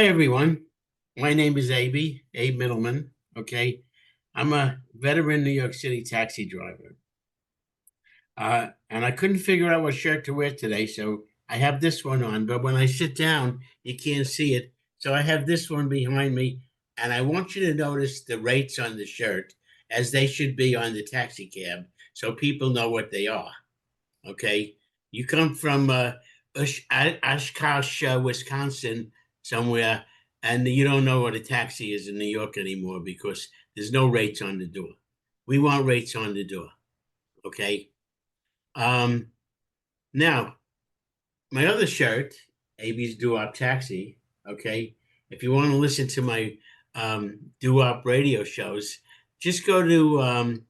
Hi, everyone. My name is Abe Mittleman. Okay. I'm a veteran New York City taxi driver. And I couldn't figure out what shirt to wear today, so I have this one on. But when I sit down, you can't see it. So I have this one behind me. And I want you to notice the rates on the shirt as they should be on the taxi cab so people know what they are. Okay. You come from Oshkosh, Wisconsin, somewhere, and you don't know what a taxi is in New York anymore because there's no rates on the door. We want rates on the door. Okay. Um, Now, my other shirt, AB's Doo-Wop Taxi. Okay. If you want to listen to my Doo-Wop radio shows, just go to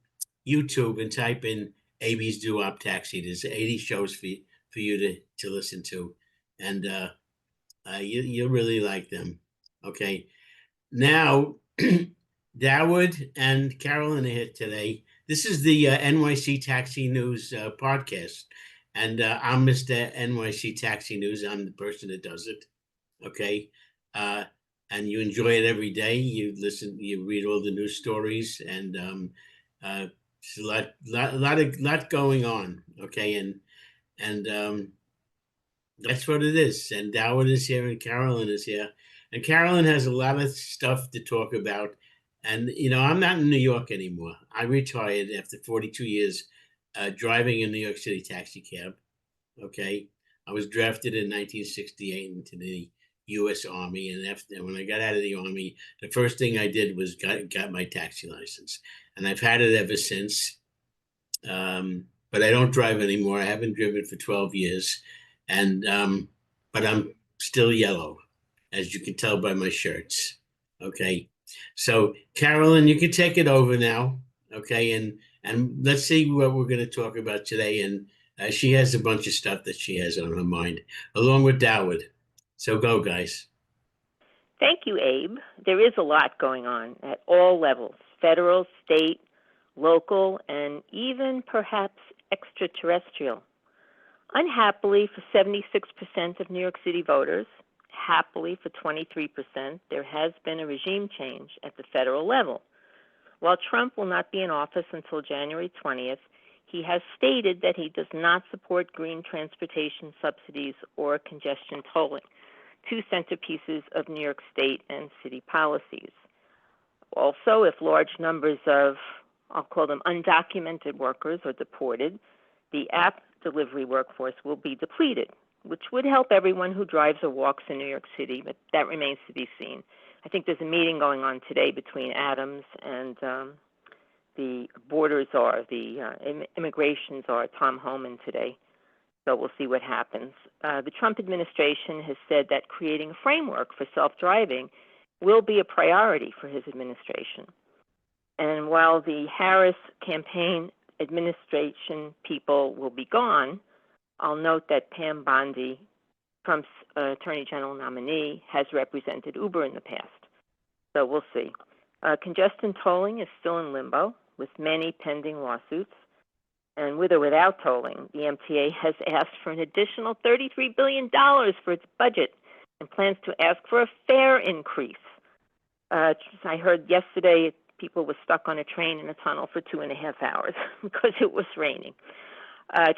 YouTube and type in AB's Doo-Wop Taxi. There's 80 shows for you to listen to, and you'll really like them. Okay. Now, Dawood and Carolyn are here today. This is the NYC Taxi News podcast, and I'm Mr. NYC Taxi News. I'm the person that does it. Okay. Uh, and you enjoy it every day. You listen, you read all the news stories, and it's a lot going on. Okay. And that's what it is. And Dawood is here and Carolyn is here. And Carolyn has a lot of stuff to talk about. And, I'm not in New York anymore. I retired after 42 years driving a New York City taxi cab. Okay. I was drafted in 1968 into the U.S. Army. And when I got out of the Army, the first thing I did was got my taxi license. And I've had it ever since. But I don't drive anymore. I haven't driven for 12 years. And but I'm still yellow, as you can tell by my shirts. Okay. So Carolyn, you can take it over now. Okay, and let's see what we're going to talk about today. And she has a bunch of stuff that she has on her mind, along with Dawood. So go, guys. Thank you, Abe. There is a lot going on at all levels: federal, state, local, and even perhaps extraterrestrial. Unhappily for 76% of New York City voters, happily for 23%, there has been a regime change at the federal level. While Trump will not be in office until January 20th, he has stated that he does not support green transportation subsidies or congestion tolling, two centerpieces of New York State and city policies. Also, if large numbers of, I'll call them undocumented workers, are deported, the app delivery workforce will be depleted, which would help everyone who drives or walks in New York City, but that remains to be seen. I think there's a meeting going on today between Adams and the border czar, the immigration czar, Tom Homan, today. So we'll see what happens. The Trump administration has said that creating a framework for self-driving will be a priority for his administration. And while the Harris campaign administration people will be gone, I'll note that Pam Bondi, Trump's Attorney General nominee, has represented Uber in the past. So we'll see. Congestion tolling is still in limbo, with many pending lawsuits. And with or without tolling, the MTA has asked for an additional $33 billion for its budget and plans to ask for a fare increase. I heard yesterday people were stuck on a train in a tunnel for 2.5 hours because it was raining.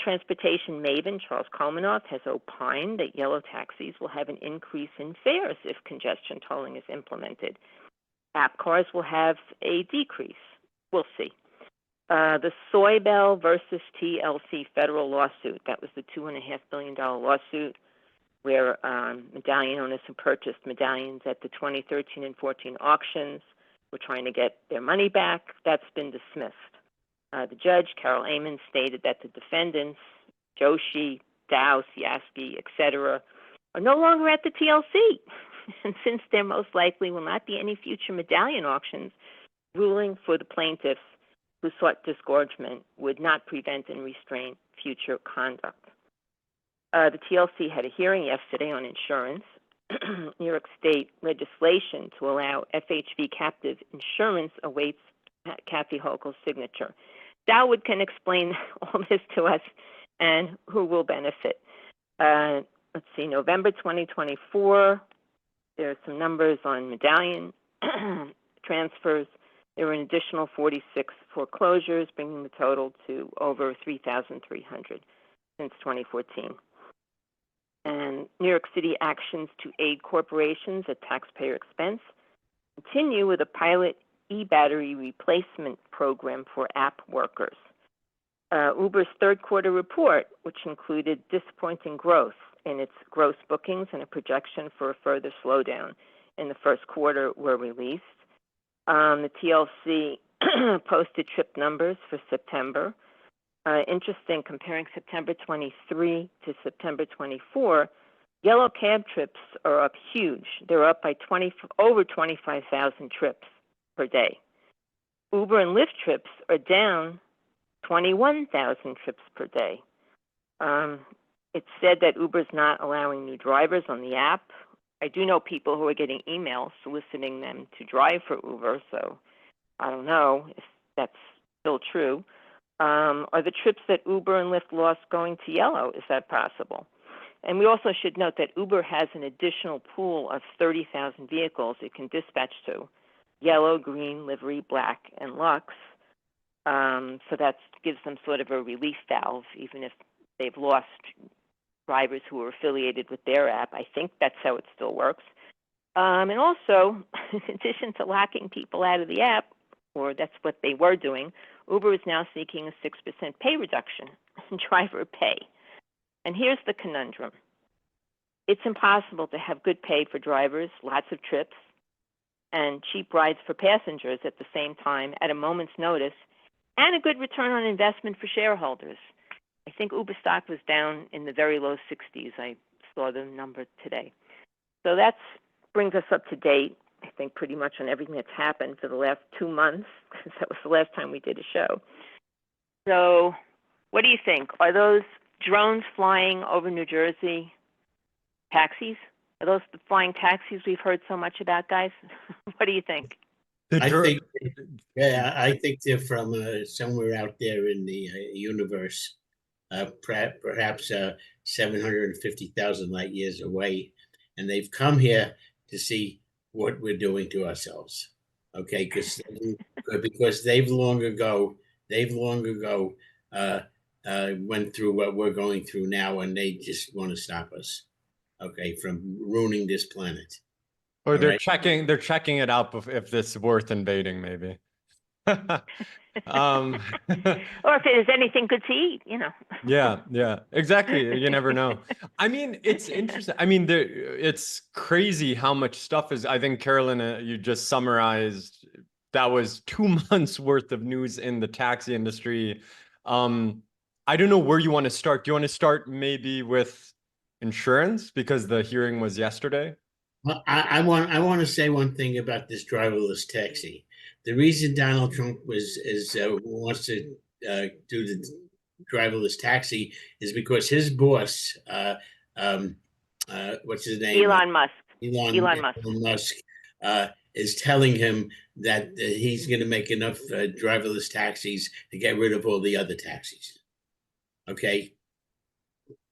Transportation maven Charles Komanoff has opined that yellow taxis will have an increase in fares if congestion tolling is implemented. App cars will have a decrease. We'll see. The Soybell versus TLC federal lawsuit, that was the $2.5 billion lawsuit where Medallion owners who purchased medallions at the 2013 and 14 auctions were trying to get their money back. That's been dismissed. The judge, Carol Amon, stated that the defendants, Joshi, Dow, Siaski, etc., are no longer at the TLC. And since there most likely will not be any future medallion auctions, ruling for the plaintiffs who sought disgorgement would not prevent and restrain future conduct. The TLC had a hearing yesterday on insurance. New York State legislation to allow FHV captive insurance awaits Kathy Hochul's signature. Dawood can explain all this to us and who will benefit. Let's see, November 2024, There are some numbers on Medallion transfers. There were an additional 46 foreclosures, bringing the total to over 3,300 since 2014. And New York City actions to aid corporations at taxpayer expense continue with a pilot e-battery replacement program for app workers. Uber's third quarter report, which included disappointing growth in its gross bookings and a projection for a further slowdown in the first quarter, were released. The TLC posted trip numbers for September. Interesting, comparing September 23 to September 24, yellow cab trips are up huge. They're up by over 25,000 trips per day. Uber and Lyft trips are down 21,000 trips per day. It's said that Uber's not allowing new drivers on the app. I do know people who are getting emails soliciting them to drive for Uber, so I don't know if that's still true. Are the trips that Uber and Lyft lost going to yellow? Is that possible? And we also should note that Uber has an additional pool of 30,000 vehicles it can dispatch to: yellow, green, livery, black, and Lux. So that gives them sort of a relief valve, even if they've lost drivers who are affiliated with their app. I think that's how it still works. And also, in addition to locking people out of the app, or that's what they were doing, Uber is now seeking a 6% pay reduction in driver pay. And here's the conundrum. It's impossible to have good pay for drivers, lots of trips, and cheap rides for passengers at the same time at a moment's notice, and a good return on investment for shareholders. I think Uber stock was down in the very low 60s. I saw the number today. So that brings us up to date, I think, pretty much on everything that's happened for the last 2 months, because that was the last time we did a show. So what do you think? Are those drones flying over New Jersey taxis? Are those the flying taxis we've heard so much about, guys? What do you think? I think they're from somewhere out there in the universe, perhaps 750,000 light years away, and they've come here to see what we're doing to ourselves. Okay, because they've long ago went through what we're going through now, and they just want to stop us, okay, from ruining this planet. Or they're checking it out if it's worth invading, maybe. Or if there's anything good to eat, you know. Yeah, exactly. You never know. I mean, it's interesting. I mean, it's crazy how much stuff is. I think, Carolyn, you just summarized. That was 2 months worth of news in the taxi industry. I don't know where you want to start. Do you want to start maybe with insurance, because the hearing was yesterday? Well, I want to say one thing about this driverless taxi. The reason Donald Trump wants to do the driverless taxi is because his boss, what's his name? Elon Musk. Elon Musk is telling him that he's going to make enough driverless taxis to get rid of all the other taxis. Okay.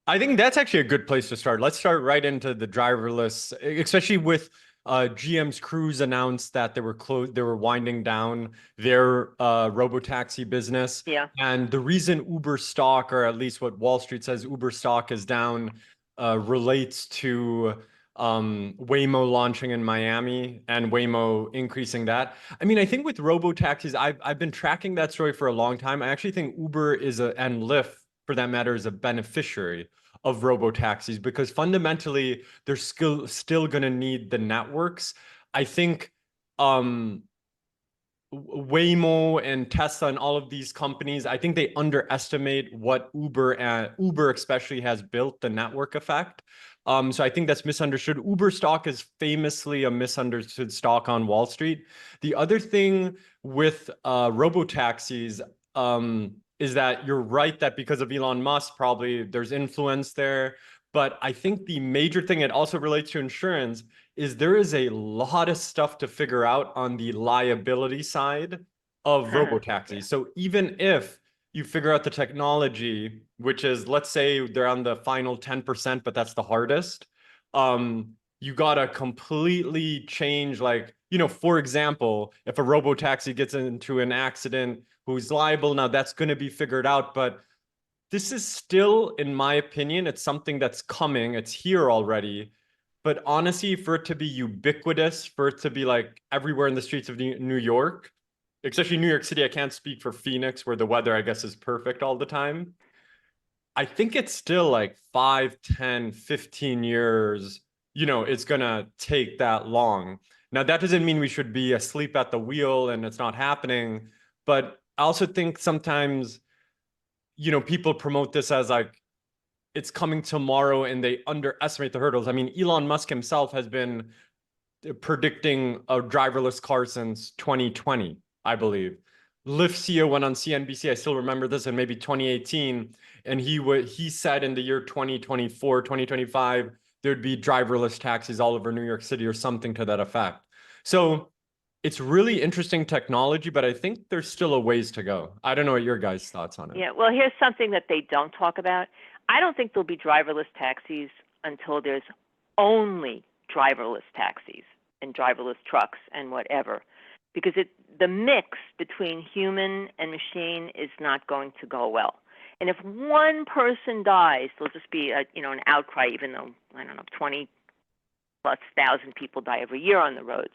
I think that's actually a good place to start. Let's start right into the driverless, especially with GM's Cruise announced that they were winding down their Robotaxi business. Yeah. And the reason Uber stock, or at least what Wall Street says Uber stock is down, relates to Waymo launching in Miami and Waymo increasing that. I mean, I think with Robotaxis, I've been tracking that story for a long time. I actually think Uber and Lyft, for that matter, is a beneficiary of Robotaxis, because fundamentally they're still going to need the networks. I think Waymo and Tesla and all of these companies, I think they underestimate what Uber especially has built, the network effect. So I think that's misunderstood. Uber stock is famously a misunderstood stock on Wall Street. The other thing with Robotaxis, is that you're right that because of Elon Musk, probably there's influence there. But I think the major thing, it also relates to insurance, is there is a lot of stuff to figure out on the liability side of Robotaxis. Yeah. So even if you figure out the technology, which is, let's say they're on the final 10%, but that's the hardest, you gotta completely change, like, you know, for example, if a robotaxi gets into an accident, who's liable? Now that's going to be figured out, but this is still, in my opinion, it's something that's coming. It's here already. But honestly, for it to be ubiquitous, for it to be like everywhere in the streets of New York, especially New York City, I can't speak for Phoenix, where the weather, I guess, is perfect all the time. I think it's still like 5, 10, 15 years, you know, it's gonna take that long. Now, that doesn't mean we should be asleep at the wheel and it's not happening. But I also think sometimes, you know, people promote this as like, it's coming tomorrow and they underestimate the hurdles. I mean, Elon Musk himself has been predicting a driverless car since 2020, I believe. Lyft CEO went on CNBC, I still remember this, in maybe 2018, and he said in the year 2024, 2025, there'd be driverless taxis all over New York City or something to that effect. So it's really interesting technology, but I think there's still a ways to go. I don't know what your guys' thoughts on it. Yeah, well, here's something that they don't talk about. I don't think there'll be driverless taxis until there's only driverless taxis and driverless trucks and whatever, because the mix between human and machine is not going to go well. And if one person dies, there'll just be an outcry, even though, I don't know, 20+ thousand people die every year on the roads.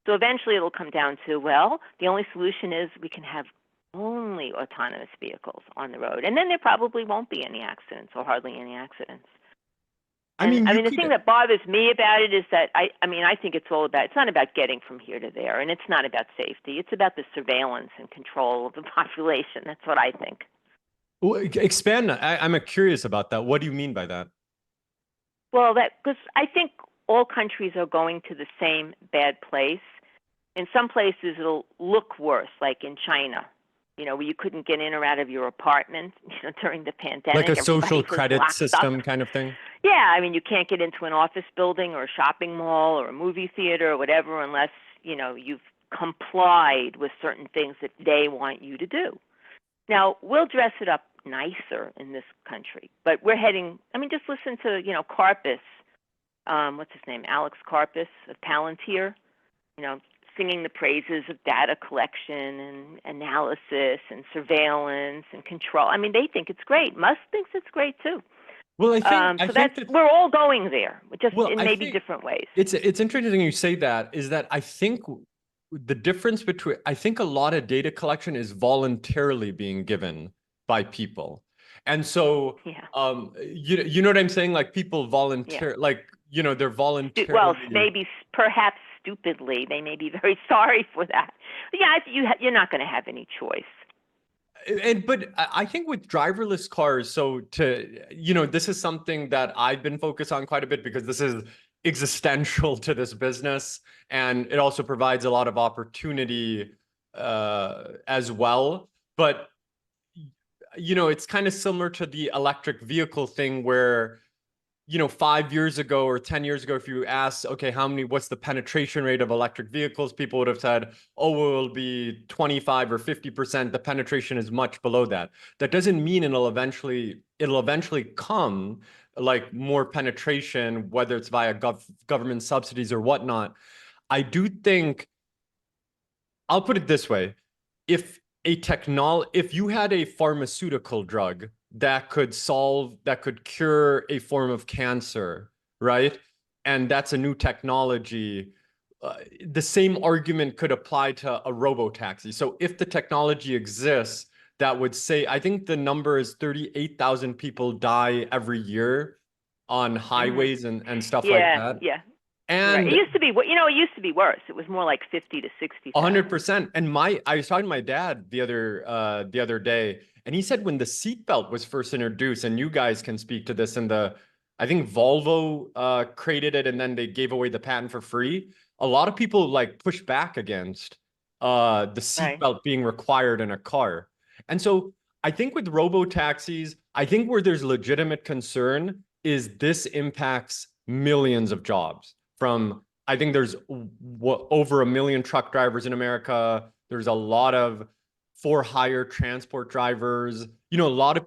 So eventually it'll come down to, well, the only solution is we can have only autonomous vehicles on the road. And then there probably won't be any accidents, or hardly any accidents. I mean, the thing that bothers me about it is that I think it's not about getting from here to there, and it's not about safety. It's about the surveillance and control of the population. That's what I think. Well, expand. I'm curious about that. What do you mean by that? Well, because I think all countries are going to the same bad place. In some places, it'll look worse, like in China, where you couldn't get in or out of your apartment, during the pandemic. Like a social credit system kind of thing? Yeah, I mean, you can't get into an office building or a shopping mall or a movie theater or whatever unless, you've complied with certain things that they want you to do. Now, we'll dress it up nicer in this country, but we're heading, just listen to, Karpus, what's his name, Alex Karpus of Palantir, singing the praises of data collection and analysis and surveillance and control. I mean, they think it's great. Musk thinks it's great too. Well, I think we're all going there, just in maybe think different ways. It's interesting you say that, is that I think the difference between, I think a lot of data collection is voluntarily being given by people. And so, you know what I'm saying? Like people volunteer, they're voluntarily. Well, maybe perhaps stupidly, they may be very sorry for that. But yeah, you're not going to have any choice. But I think with driverless cars, this is something that I've been focused on quite a bit because this is existential to this business, and it also provides a lot of opportunity as well. But it's kind of similar to the electric vehicle thing where 5 years ago or 10 years ago, if you asked, okay, what's the penetration rate of electric vehicles? People would have said, oh, it'll be 25 or 50%. The penetration is much below that. That doesn't mean it'll eventually come, like more penetration, whether it's via government subsidies or whatnot. I do think, I'll put it this way. If you had a pharmaceutical drug that could cure a form of cancer, right? And that's a new technology. The same argument could apply to a robotaxi. So if the technology exists, that would say, I think the number is 38,000 people die every year on highways and stuff like that. Yeah. And right. It used to be, it used to be worse. It was more like 50 to 60. 100%. And I was talking to my dad the other day, and he said when the seatbelt was first introduced, and you guys can speak to this, I think Volvo created it, and then they gave away the patent for free. A lot of people pushed back against the seatbelt being required in a car. And so I think with robotaxis, I think where there's legitimate concern is this impacts millions of jobs. I think there's over 1 million truck drivers in America. There's a lot of for-hire transport drivers. A lot of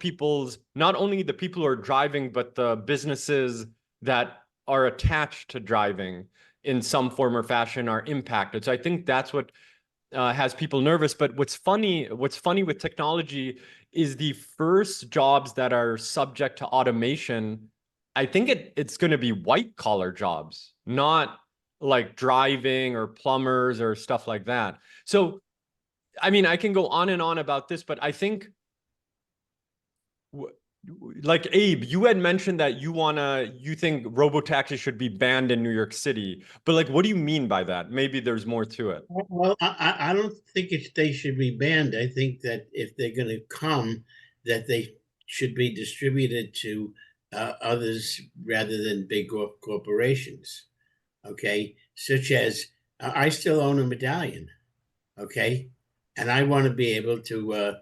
not only the people who are driving, but the businesses that are attached to driving in some form or fashion are impacted. So I think that's what has people nervous. But what's funny with technology is the first jobs that are subject to automation, I think it's going to be white collar jobs, not like driving or plumbers or stuff like that. So, I mean, I can go on and on about this, but I think like Abe, you had mentioned that you think Robotaxi should be banned in New York City, but like, what do you mean by that? Maybe there's more to it. Well, I don't think they should be banned. I think that if they're going to come, that they should be distributed to others rather than big corporations. Okay, such as I still own a Medallion. Okay, and I want to be able to,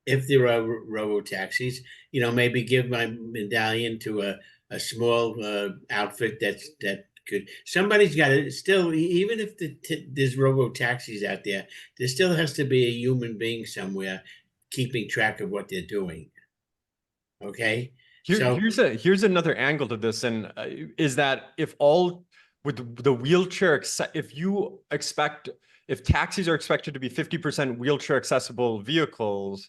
if there are robo taxis, maybe give my Medallion to a small outfit that could. Somebody's got to still, even if there's robo taxis out there, there still has to be a human being somewhere keeping track of what they're doing. Okay, so Here's another angle to this, and is that if all with the wheelchair, if taxis are expected to be 50% wheelchair accessible vehicles,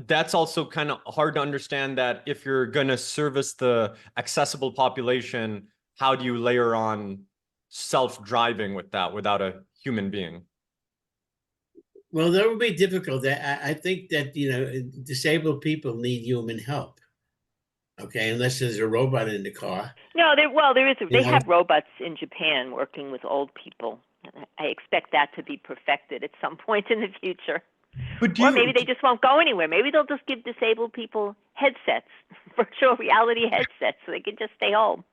that's also kind of hard to understand that if you're going to service the accessible population, how do you layer on self-driving with that without a human being? well, that would be difficult. I think that disabled people need human help. Okay, unless there's a robot in the car. No, there is. They know? have robots in Japan working with old people. I expect that to be perfected at some point in the future. But Or maybe they just won't go anywhere. Maybe they'll just give disabled people headsets, virtual reality headsets, so they can just stay home.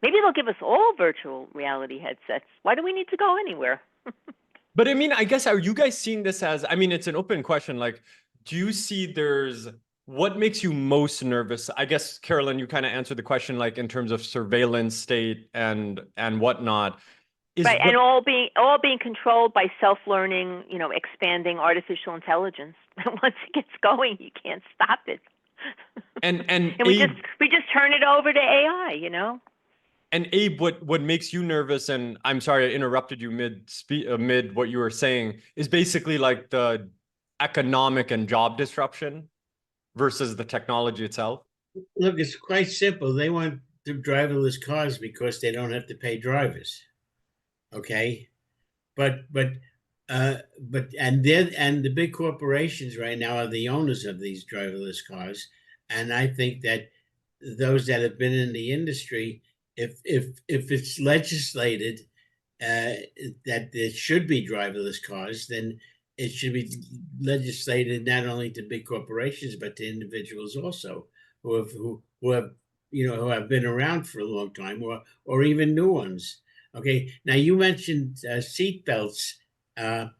Maybe they'll give us all virtual reality headsets. Why do we need to go anywhere? But I mean, I guess, are you guys seeing this as, I mean, it's an open question. Like, do you see what makes you most nervous? I guess, Carolyn, you kind of answered the question, like in terms of surveillance state and whatnot. Right, and all being controlled by self-learning, expanding artificial intelligence. Once it gets going, you can't stop it. And we just turn it over to AI, And Abe, what makes you nervous? And I'm sorry I interrupted you mid what you were saying, is basically like the economic and job disruption versus the technology itself. Look, it's quite simple. They want the driverless cars because they don't have to pay drivers. Okay, but the big corporations right now are the owners of these driverless cars, and I think that those that have been in the industry, if it's legislated that there should be driverless cars, then it should be legislated not only to big corporations but to individuals also who have been around for a long time, or even new ones. Okay, now you mentioned seat belts. In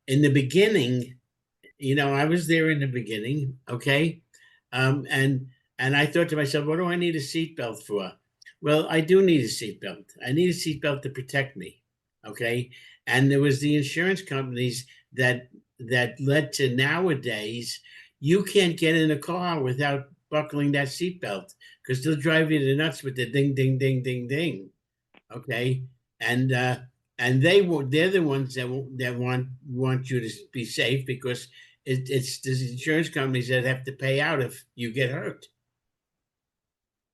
the beginning, I was there in the beginning. Okay, and I thought to myself, what do I need a seat belt for? Well, I do need a seat belt. I need a seat belt to protect me. Okay, and there was the insurance companies that led to nowadays you can't get in a car without buckling that seat belt because they'll drive you to nuts with the ding, ding, ding, ding, ding. Okay, and they're the ones that want you to be safe because it's the insurance companies that have to pay out if you get hurt.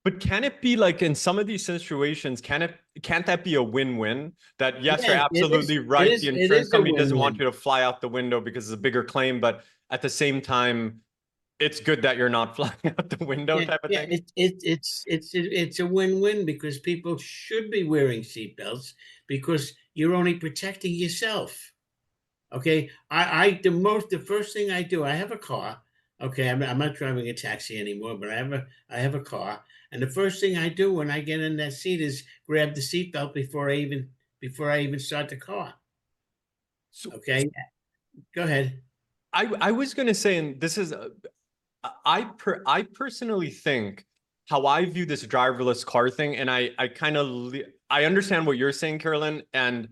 But can it be like in some of these situations, can't that be a win-win? That yes, you're absolutely right. The insurance company doesn't want you to fly out the window because it's a bigger claim, but at the same time, it's good that you're not flying out the window type of thing. It's a win-win because people should be wearing seatbelts because you're only protecting yourself. Okay, the first thing I do, I have a car. Okay, I'm not driving a taxi anymore, but I have a car, and the first thing I do when I get in that seat is grab the seatbelt before I even start the car. Okay, go ahead. I was going to say, and this is, I personally think how I view this driverless car thing, and I understand what you're saying, Carolyn, and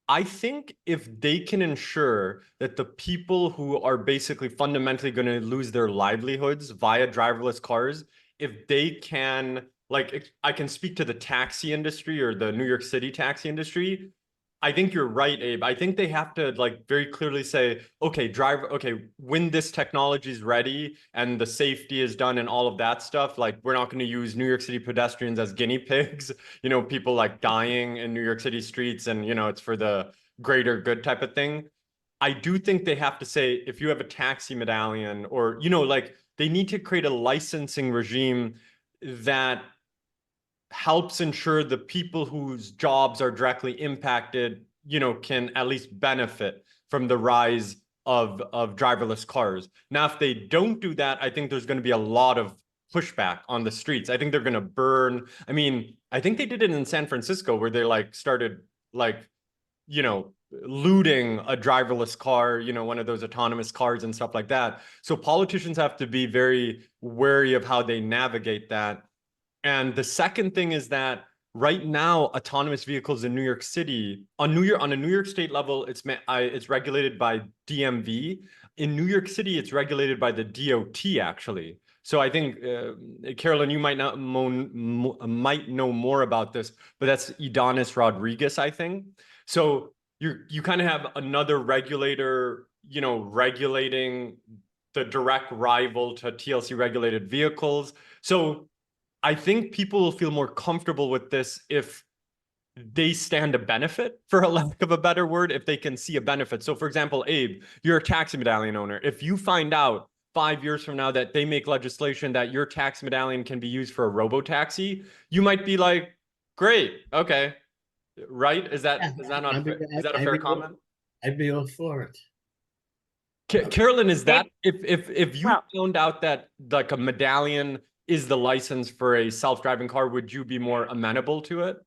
I think if they can ensure that the people who are basically fundamentally going to lose their livelihoods via driverless cars, if they can like I can speak to the taxi industry or the New York City taxi industry. I think you're right, Abe. I think they have to like very clearly say, okay, when this technology is ready and the safety is done and all of that stuff, like we're not going to use New York City pedestrians as guinea pigs, people like dying in New York City streets and, it's for the greater good type of thing. I do think they have to say, if you have a taxi medallion or, like they need to create a licensing regime that helps ensure the people whose jobs are directly impacted, can at least benefit from the rise of driverless cars. Now, if they don't do that, I think there's going to be a lot of pushback on the streets. I think they're going to burn. I mean, I think they did it in San Francisco where they started looting a driverless car, one of those autonomous cars and stuff like that. So politicians have to be very wary of how they navigate that. And the second thing is that right now, autonomous vehicles in New York City, on a New York State level, it's regulated by DMV. In New York City, it's regulated by the DOT, actually. So I think, Carolyn, you might know more about this, but that's Idanis Rodriguez, I think. So you kind of have another regulator, regulating the direct rival to TLC regulated vehicles. So I think people will feel more comfortable with this if they stand to benefit, for a lack of a better word, if they can see a benefit. So for example, Abe, you're a taxi medallion owner. If you find out 5 years from now that they make legislation that your taxi medallion can be used for a robotaxi, you might be like, great, okay, right? Is that a fair comment? I'd be all for it. Carolyn, is that if you found out that like a medallion is the license for a self-driving car, would you be more amenable to it?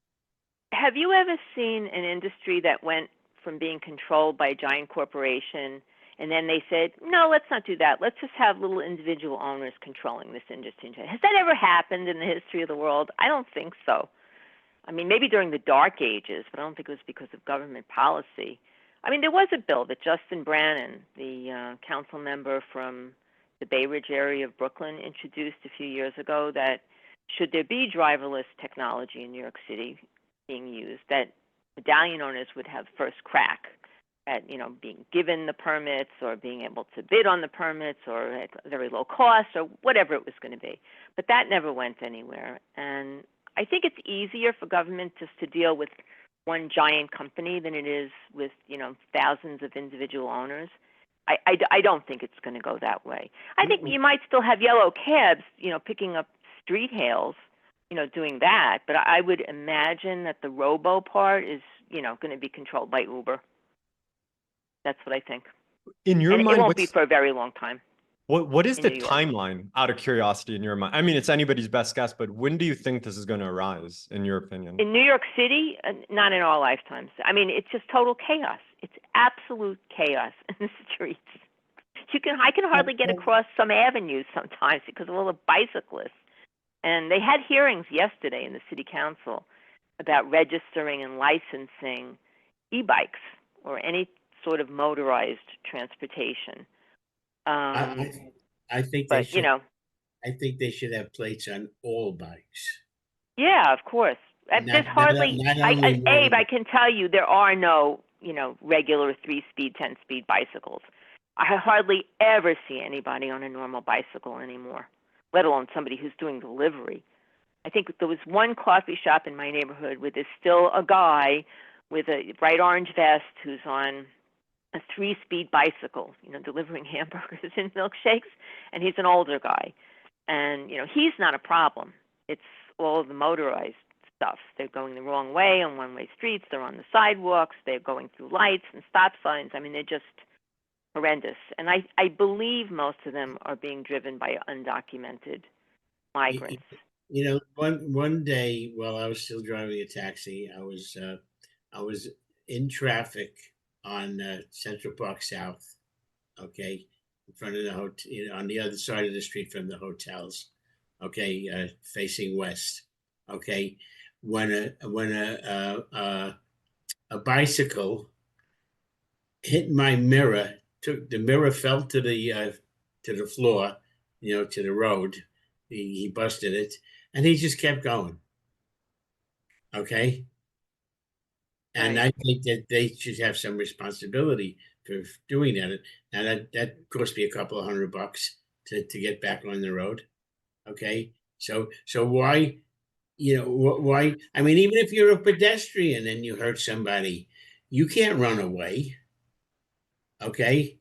Have you ever seen an industry that went from being controlled by a giant corporation and then they said, no, let's not do that. Let's just have little individual owners controlling this industry. Has that ever happened in the history of the world? I don't think so. I mean, maybe during the dark ages, but I don't think it was because of government policy. I mean, there was a bill that Justin Brannan, the council member from the Bay Ridge area of Brooklyn, introduced a few years ago, that should there be driverless technology in New York City being used, that medallion owners would have first crack at, being given the permits or being able to bid on the permits or at very low cost or whatever it was going to be. But that never went anywhere. And I think it's easier for government just to deal with one giant company than it is with, thousands of individual owners. I don't think it's going to go that way. I think you might still have yellow cabs, picking up street hails, doing that. But I would imagine that the robo part is, going to be controlled by Uber. That's what I think. In your mind, it won't be for a very long time. What is the timeline, out of curiosity, in your mind? I mean, it's anybody's best guess, but when do you think this is going to arise, in your opinion? In New York City, not in our lifetimes. I mean, it's just total chaos. It's absolute chaos in the streets. I can hardly get across some avenues sometimes because of all the bicyclists. And they had hearings yesterday in the city council about registering and licensing e-bikes or any sort of motorized transportation. I think they should. I think they should have plates on all bikes. Yeah, of course. There's hardly. Abe, I can tell you there are no, regular 3-speed, 10-speed bicycles. I hardly ever see anybody on a normal bicycle anymore, let alone somebody who's doing delivery. I think there was one coffee shop in my neighborhood where there's still a guy with a bright orange vest who's on a 3-speed bicycle, delivering hamburgers and milkshakes, and he's an older guy. And, he's not a problem. It's all of the motorized stuff. They're going the wrong way on one-way streets. They're on the sidewalks. They're going through lights and stop signs. I mean, they're just horrendous. And I believe most of them are being driven by undocumented migrants. One day while I was still driving a taxi, I was in traffic on Central Park South, okay, in front of the hotel, on the other side of the street from the hotels, okay, facing west, okay. When a bicycle hit my mirror, the mirror fell to the floor, to the road. He busted it, and he just kept going. Okay. And Right. I think that they should have some responsibility for doing that. Now that cost me a couple of $100 to get back on the road. Okay. So why, why? I mean, even if you're a pedestrian and you hurt somebody, you can't run away. Okay.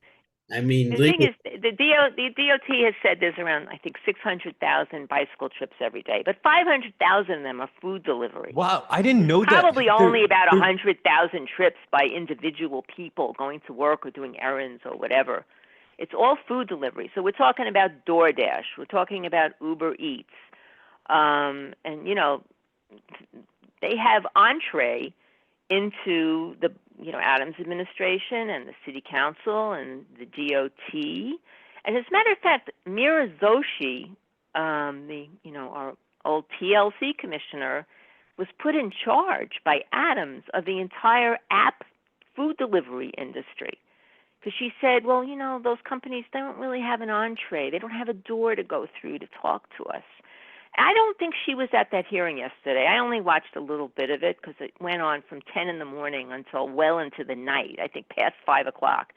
I mean, The thing is, the DOT has said there's around, I think, 600,000 bicycle trips every day, but 500,000 of them are food delivery. Wow, I didn't know that. Probably only about 100,000 trips by individual people going to work or doing errands or whatever. It's all food delivery. So we're talking about DoorDash. We're talking about Uber Eats. And, they have entree into the Adams administration and the city council and the DOT. And as a matter of fact, Mira Zoshi, our old TLC commissioner, was put in charge by Adams of the entire app food delivery industry. Because she said, well, those companies don't really have an entree. They don't have a door to go through to talk to us. I don't think she was at that hearing yesterday. I only watched a little bit of it because it went on from 10 in the morning until well into the night, I think past 5 o'clock.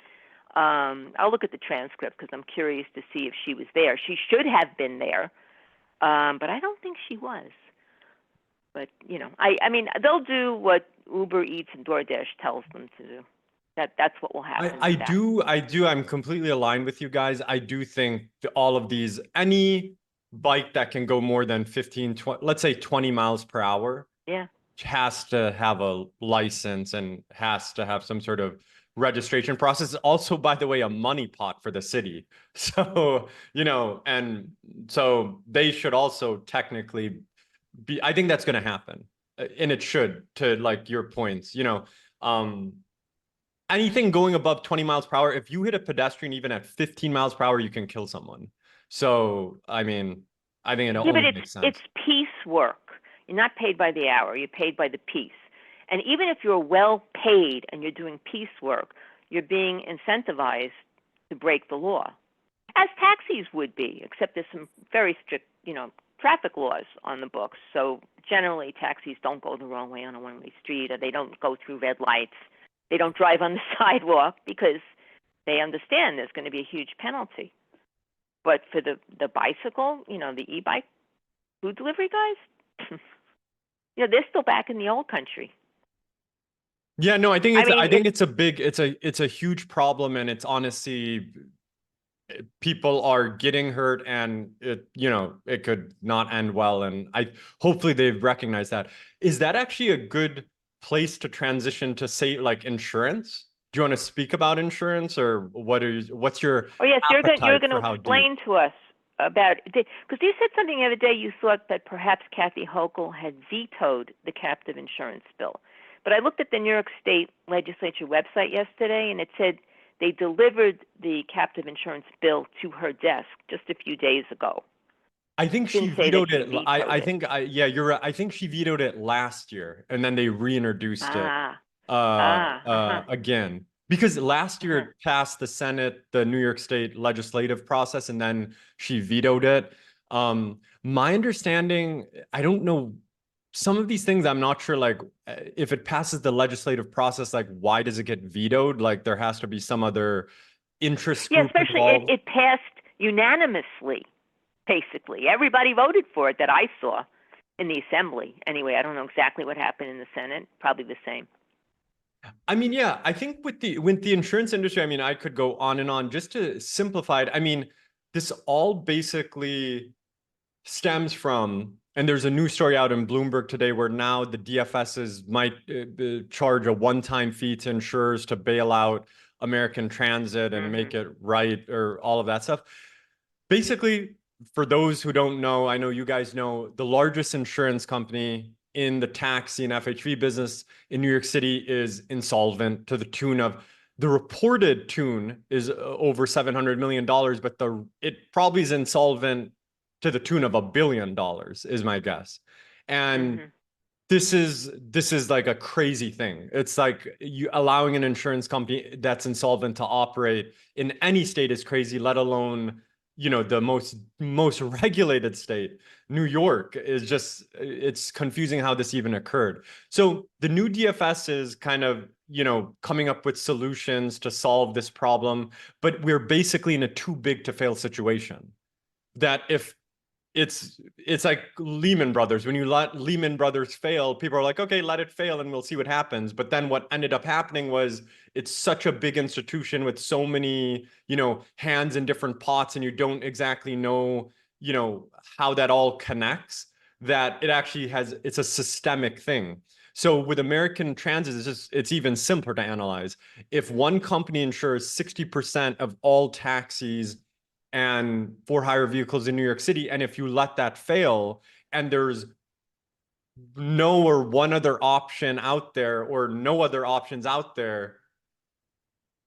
I'll look at the transcript because I'm curious to see if she was there. She should have been there, but I don't think she was. But, I mean, they'll do what Uber Eats and DoorDash tells them to do. That's what will happen. I do. I'm completely aligned with you guys. I do think all of these, any bike that can go more than 15, 20, let's say 20 miles per hour, has to have a license and has to have some sort of registration process. Also, by the way, a money pot for the city. So, and so they should also technically be, I think that's going to happen. And it should, to like your points, anything going above 20 miles per hour, if you hit a pedestrian even at 15 miles per hour, you can kill someone. So, I mean, I think it only makes sense. It's piecework. You're not paid by the hour. You're paid by the piece. And even if you're well paid and you're doing piecework, you're being incentivized to break the law, as taxis would be, except there's some very strict, traffic laws on the books. So generally, taxis don't go the wrong way on a one-way street, or they don't go through red lights. They don't drive on the sidewalk because they understand there's going to be a huge penalty. But for the bicycle, the e-bike food delivery guys, they're still back in the old country. Yeah, no, I think it's a huge problem, and it's honestly, people are getting hurt, and it could not end well. And hopefully they've recognized that. Is that actually a good place to transition to, say, like insurance? Do you want to speak about insurance, or what's your? Oh yes, you're going to explain to us about, because you said something the other day. You thought that perhaps Kathy Hochul had vetoed the captive insurance bill, but I looked at the New York State Legislature website yesterday, and it said they delivered the captive insurance bill to her desk just a few days ago. I think she vetoed it. I think you're right. I think she vetoed it last year, and then they reintroduced it again, because last year it passed the Senate, the New York State legislative process, and then she vetoed it. My understanding, I don't know, some of these things I'm not sure, like if it passes the legislative process, like why does it get vetoed? Like there has to be some other interest group involved. It passed unanimously. Basically, everybody voted for it that I saw in the assembly. Anyway, I don't know exactly what happened in the Senate. Probably the same. I mean, yeah, I think with the insurance industry, I mean, I could go on and on. Just to simplify it, I mean, this all basically stems from, and there's a new story out in Bloomberg today where now the DFSs might charge a one-time fee to insurers to bail out American Transit and make it right, or all of that stuff. Basically, for those who don't know, I know you guys know, the largest insurance company in the taxi and FHV business in New York City is insolvent, to the tune of, the reported tune is over $700 million, but it probably is insolvent to the tune of $1 billion is my guess. And this is like a crazy thing. It's like you allowing an insurance company that's insolvent to operate in any state is crazy, let alone the most regulated state, New York, is just, it's confusing how this even occurred. So the new DFS is kind of, coming up with solutions to solve this problem, but we're basically in a too big to fail situation. That if it's like Lehman Brothers. When you let Lehman Brothers fail, people are like, okay, let it fail and we'll see what happens. But then what ended up happening was it's such a big institution with so many, hands in different pots, and you don't exactly know, how that all connects, that it actually it's a systemic thing. So with American Transit, it's even simpler to analyze. If one company insures 60% of all taxis and for hire vehicles in New York City, and if you let that fail and there's no or one other option out there or no other options out there,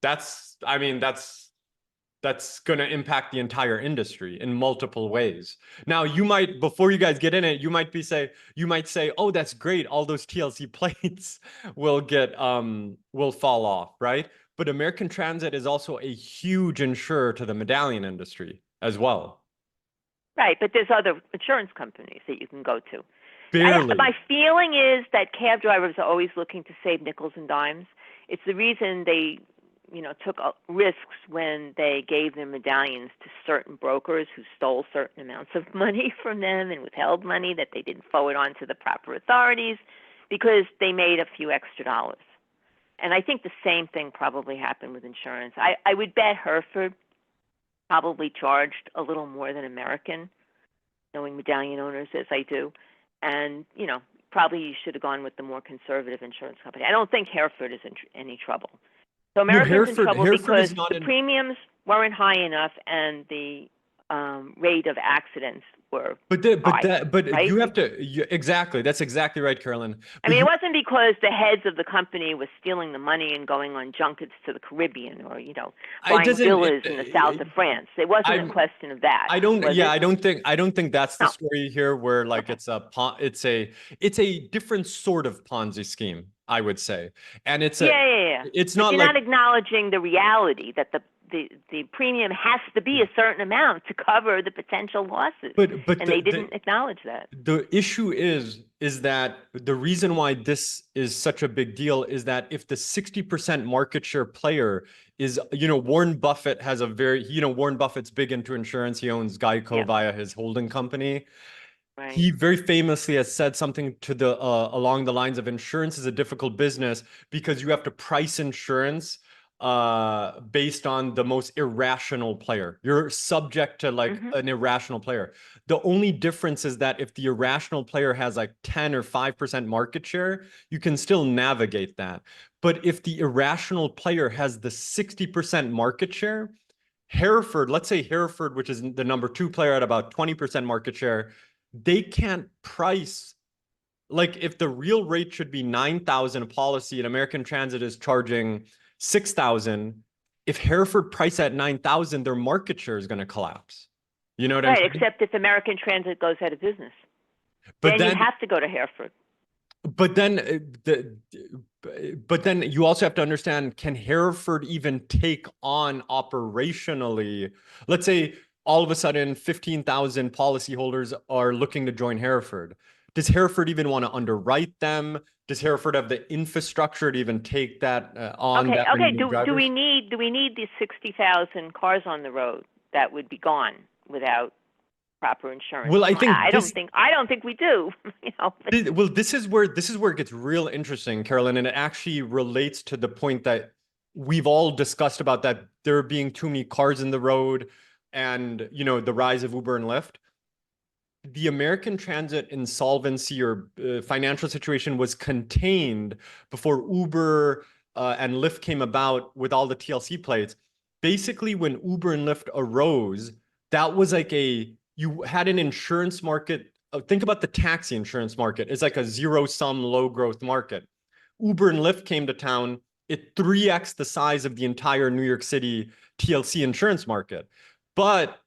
that's going to impact the entire industry in multiple ways. Now, you might, before you guys get in it, you might say, oh, that's great, all those TLC plates will fall off, right? But American Transit is also a huge insurer to the Medallion industry as well. Right, but there's other insurance companies that you can go to. Barely. My feeling is that cab drivers are always looking to save nickels and dimes. It's the reason they, took risks when they gave their medallions to certain brokers who stole certain amounts of money from them and withheld money that they didn't forward on to the proper authorities, because they made a few extra dollars. And I think the same thing probably happened with insurance. I would bet Hereford probably charged a little more than American, knowing medallion owners as I do. And, probably you should have gone with the more conservative insurance company. I don't think Hereford is in any trouble. So America's in trouble because the premiums weren't high enough and the rate of accidents were high, right? You have to, exactly. That's exactly right, Carolyn. I mean, it wasn't because the heads of the company were stealing the money and going on junkets to the Caribbean or, buying villas in the south of France. It wasn't a question of that. I don't think that's the story here, where like it's a different sort of Ponzi scheme, I would say. And it's it's not you're not acknowledging the reality that the premium has to be a certain amount to cover the potential losses. But they didn't acknowledge that. The issue is that the reason why this is such a big deal is that if the 60% market share player is, Warren Buffett has Warren Buffett's big into insurance. He owns Geico via his holding company. Right. He very famously has said something to along the lines of, insurance is a difficult business because you have to price insurance based on the most irrational player. You're subject to an irrational player. The only difference is that if the irrational player has 10 or 5% market share, you can still navigate that. But if the irrational player has the 60% market share, Hereford, let's say Hereford, which is the number 2 player at about 20% market share, they can't price. If the real rate should be $9,000 a policy and American Transit is charging $6,000, if Hereford price at $9,000, their market share is going to collapse. You know what I'm saying? Right, except if American Transit goes out of business. But then you have to go to Hereford. But then you also have to understand, can Hereford even take on operationally? Let's say all of a sudden 15,000 policyholders are looking to join Hereford. Does Hereford even want to underwrite them? Does Hereford have the infrastructure to even take that on? Okay. Do we need these 60,000 cars on the road that would be gone without proper insurance? Well, I don't think we do. Well, this is where it gets real interesting, Carolyn, and it actually relates to the point that we've all discussed about that there being too many cars in the road, and the rise of Uber and Lyft. The American Transit insolvency or financial situation was contained before Uber and Lyft came about with all the TLC plates. Basically, when Uber and Lyft arose, that was you had an insurance market. Think about the taxi insurance market. It's like a zero-sum, low-growth market. Uber and Lyft came to town. It 3x the size of the entire New York City TLC insurance market. But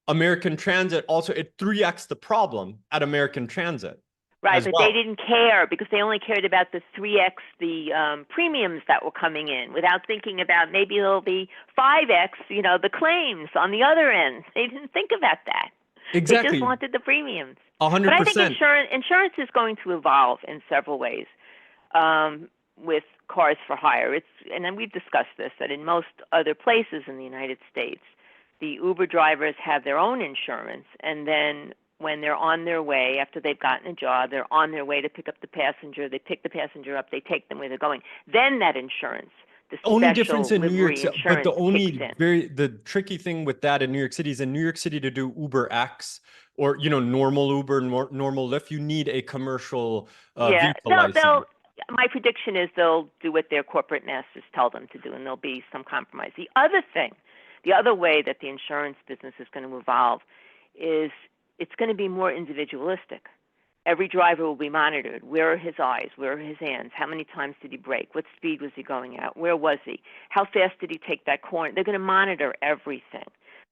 American Transit also, it 3x the problem at American Transit. Right, as but well. they didn't care because they only cared about the 3x, the premiums that were coming in, without thinking about maybe there'll be 5x, the claims on the other end. They didn't think about that. They just Exactly. wanted the premiums. But I think 100%. insurance is going to evolve in several ways with cars for hire. And then we've discussed this, that in most other places in the United States, the Uber drivers have their own insurance, and then when they're on their way, after they've gotten a job, they're on their way to pick up the passenger, they pick the passenger up, they take them where they're going. Then that insurance, the Only special difference in New York, livery but insurance kicks in. the tricky thing with that in New York City is in New York City to do Uber X or, normal Uber, normal Lyft, you need a commercial vehicle license. My prediction is they'll do what their corporate masters tell them to do, and there'll be some compromise. The other way that the insurance business is going to evolve is it's going to be more individualistic. Every driver will be monitored. Where are his eyes? Where are his hands? How many times did he brake? What speed was he going at? Where was he? How fast did he take that corner? They're going to monitor everything.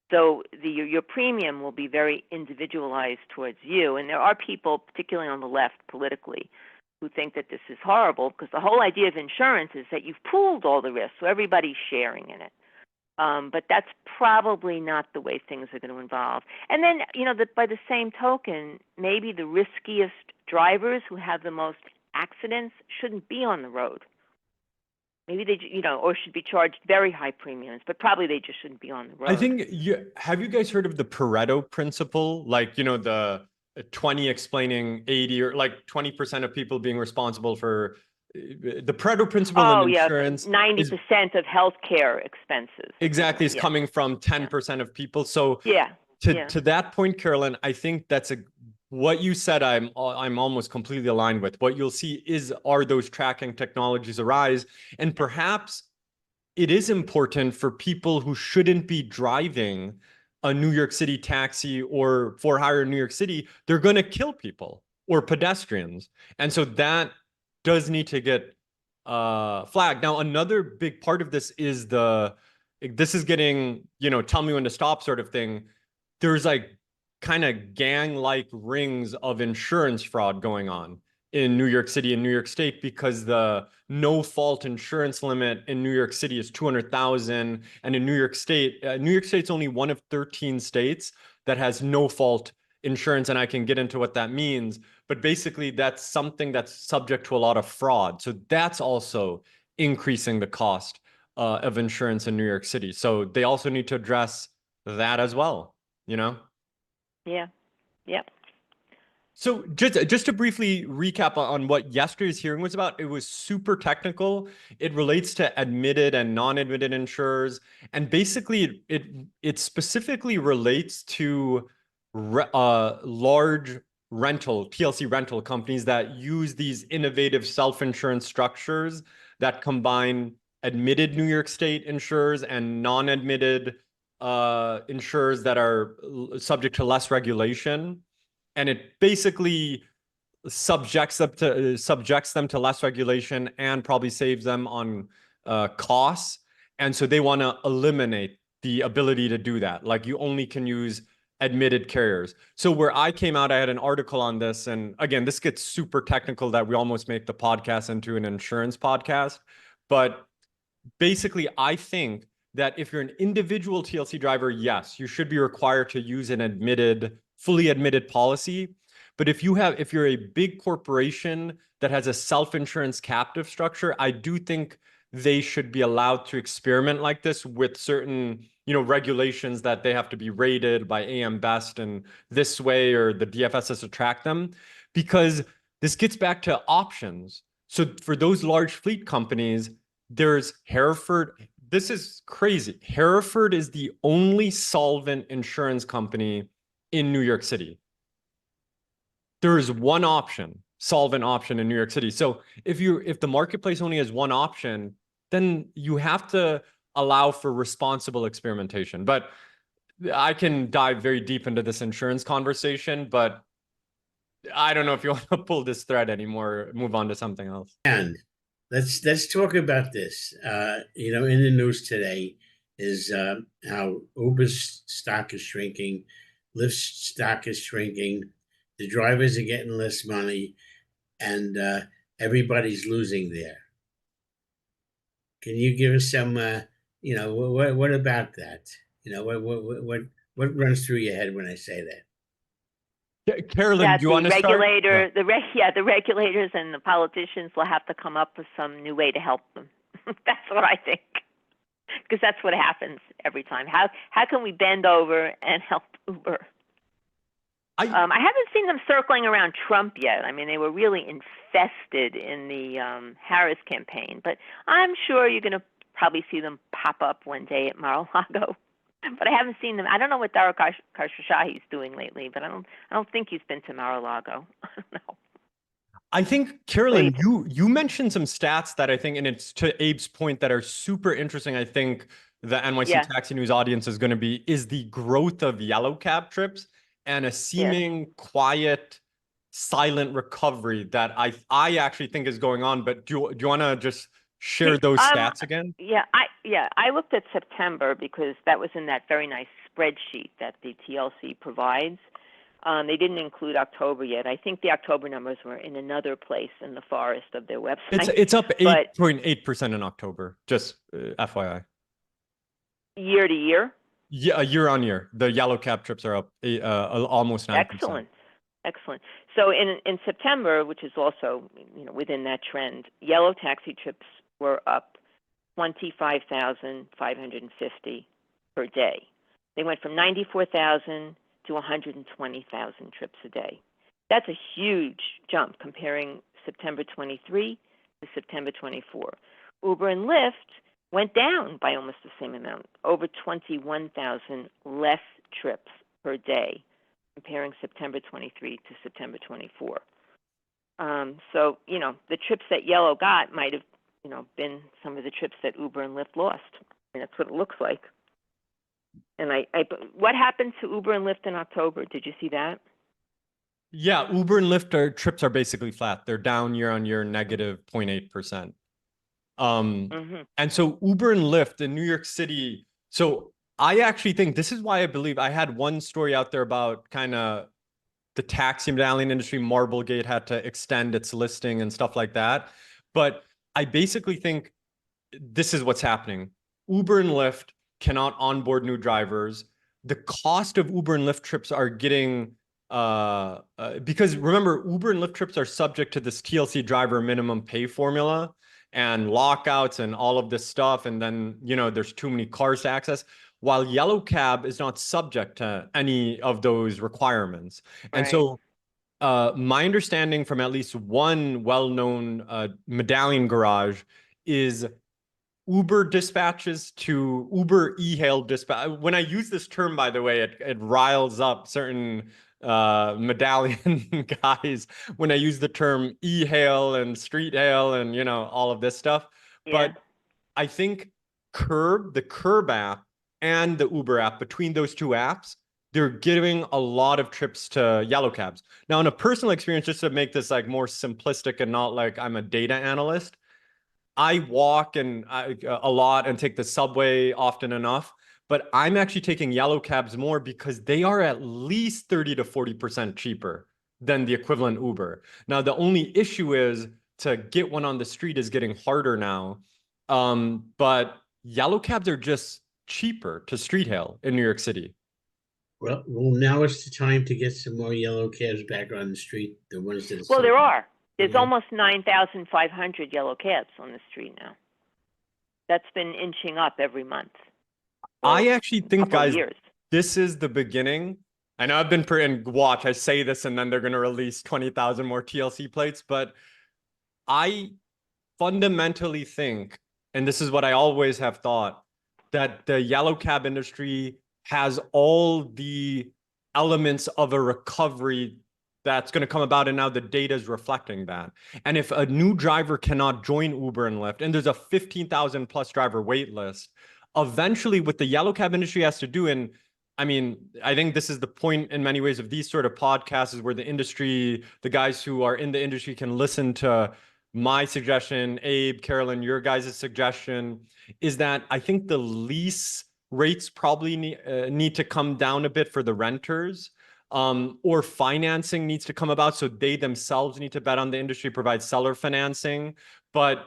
So your premium will be very individualized towards you. And there are people, particularly on the left politically, who think that this is horrible because the whole idea of insurance is that you've pooled all the risks, so everybody's sharing in it. But that's probably not the way things are going to evolve. And then, by the same token, maybe the riskiest drivers who have the most accidents shouldn't be on the road. Maybe they, or should be charged very high premiums, but probably they just shouldn't be on the road. I think have you guys heard of the Pareto principle? Like, the 20 explaining 80, or like 20% of people being responsible for the Pareto principle in insurance. 90% of healthcare expenses. Exactly, is coming from 10% of people. So to that point, Carolyn, I think that's what you said. I'm almost completely aligned with. What you'll see are those tracking technologies arise, and perhaps it is important for people who shouldn't be driving a New York City taxi or for hire in New York City. They're going to kill people or pedestrians, and so that does need to get flagged. Now, another big part of this is this is getting, tell me when to stop sort of thing. There's like kind of gang-like rings of insurance fraud going on in New York City and New York State because the no-fault insurance limit in New York City is $200,000, and in New York State's only one of 13 states that has no-fault insurance, and I can get into what that means. But basically, that's something that's subject to a lot of fraud. So that's also increasing the cost of insurance in New York City. So they also need to address that as well, Yeah. Yep. So just to briefly recap on what yesterday's hearing was about, it was super technical. It relates to admitted and non-admitted insurers. And basically, it specifically relates to large TLC rental companies that use these innovative self-insurance structures that combine admitted New York State insurers and non-admitted insurers that are subject to less regulation. And it basically subjects them to less regulation and probably saves them on costs. And so they want to eliminate the ability to do that. Like, you only can use admitted carriers. So where I came out, I had an article on this. And again, this gets super technical that we almost make the podcast into an insurance podcast. But basically, I think that if you're an individual TLC driver, yes, you should be required to use an fully admitted policy. But if you're a big corporation that has a self-insurance captive structure, I do think they should be allowed to experiment like this with certain, regulations that they have to be rated by AM Best and this way, or the DFS has to track them, because this gets back to options. So for those large fleet companies, there's Hereford. This is crazy. Hereford is the only solvent insurance company in New York City. There is one solvent option in New York City. So if the marketplace only has one option, then you have to allow for responsible experimentation. But I can dive very deep into this insurance conversation, but I don't know if you want to pull this thread anymore, move on to something else. And let's talk about this. In the news today is how Uber's stock is shrinking, Lyft's stock is shrinking. The drivers are getting less money, and everybody's losing there. Can you give us some, what about that? What runs through your head when I say that? Carolyn, That do you the want to start? regulator, the regulators and the politicians will have to come up with some new way to help them. That's what I think, because that's what happens every time. How can we bend over and help Uber? I haven't seen them circling around Trump yet. I mean, they were really infested in the Harris campaign, but I'm sure you're going to probably see them pop up one day at Mar-a-Lago. But I haven't seen them. I don't know what Dara Khosrowshahi's doing lately, but I don't think he's been to Mar-a-Lago. No. I think, Carolyn, you mentioned some stats that I think, and it's to Abe's point, that are super interesting. I think the NYC Taxi News audience is going to is the growth of yellow cab trips and a seeming quiet, silent recovery that I actually think is going on. But do you want to just share those stats again? I looked at September because that was in that very nice spreadsheet that the TLC provides. They didn't include October yet. I think the October numbers were in another place in the forest of their website. It's up 8.8% in October, just FYI. Year to year? Yeah, year on year. The yellow cab trips are up almost 9%. Excellent. So in September, which is also within that trend, yellow taxi trips were up 25,550 per day. They went from 94,000 to 120,000 trips a day. That's a huge jump comparing September 23 to September 24. Uber and Lyft went down by almost the same amount, over 21,000 less trips per day, comparing September 23 to September 24. So, the trips that Yellow got might have, been some of the trips that Uber and Lyft lost. And that's what it looks like. And what happened to Uber and Lyft in October? Did you see that? Yeah, Uber and Lyft trips are basically flat. They're down year on year, negative 0.8%. And so Uber and Lyft in New York City. So I actually think this is why I believe I had one story out there about kind of the taxi medallion industry. Marblegate had to extend its listing and stuff like that. But I basically think this is what's happening. Uber and Lyft cannot onboard new drivers. The cost of Uber and Lyft trips are getting, because remember, Uber and Lyft trips are subject to this TLC driver minimum pay formula and lockouts and all of this stuff. And then, there's too many cars to access, while Yellow Cab is not subject to any of those requirements. Right. And so my understanding from at least one well-known Medallion garage is Uber dispatches to Uber e-hail dispatch. When I use this term, by the way, it riles up certain Medallion guys when I use the term e-hail and street hail and all of this stuff. But I think the Curb app and the Uber app, between those two apps, they're giving a lot of trips to yellow cabs. Now, in a personal experience, just to make this like more simplistic and not like I'm a data analyst, I walk a lot and take the subway often enough, but I'm actually taking yellow cabs more because they are at least 30 to 40% cheaper than the equivalent Uber. Now, the only issue is to get one on the street is getting harder now. But yellow cabs are just cheaper to street hail in New York City. Well, now it's the time to get some more yellow cabs back on the street. The ones that there are. There's almost 9,500 yellow cabs on the street now. That's been inching up every month. I actually think, guys, this is the beginning. I know I've been watch. I say this and then they're going to release 20,000 more TLC plates. But I fundamentally think, and this is what I always have thought, that the yellow cab industry has all the elements of a recovery that's going to come about, and now the data is reflecting that. And if a new driver cannot join Uber and Lyft, and there's a 15,000 plus driver wait list, eventually what the yellow cab industry has to do, and I mean, I think this is the point in many ways of these sort of podcasts, is where the industry, the guys who are in the industry can listen to my suggestion, Abe, Carolyn, your guys' suggestion, is that I think the lease rates probably need to come down a bit for the renters. or financing needs to come about. So they themselves need to bet on the industry, provide seller financing. But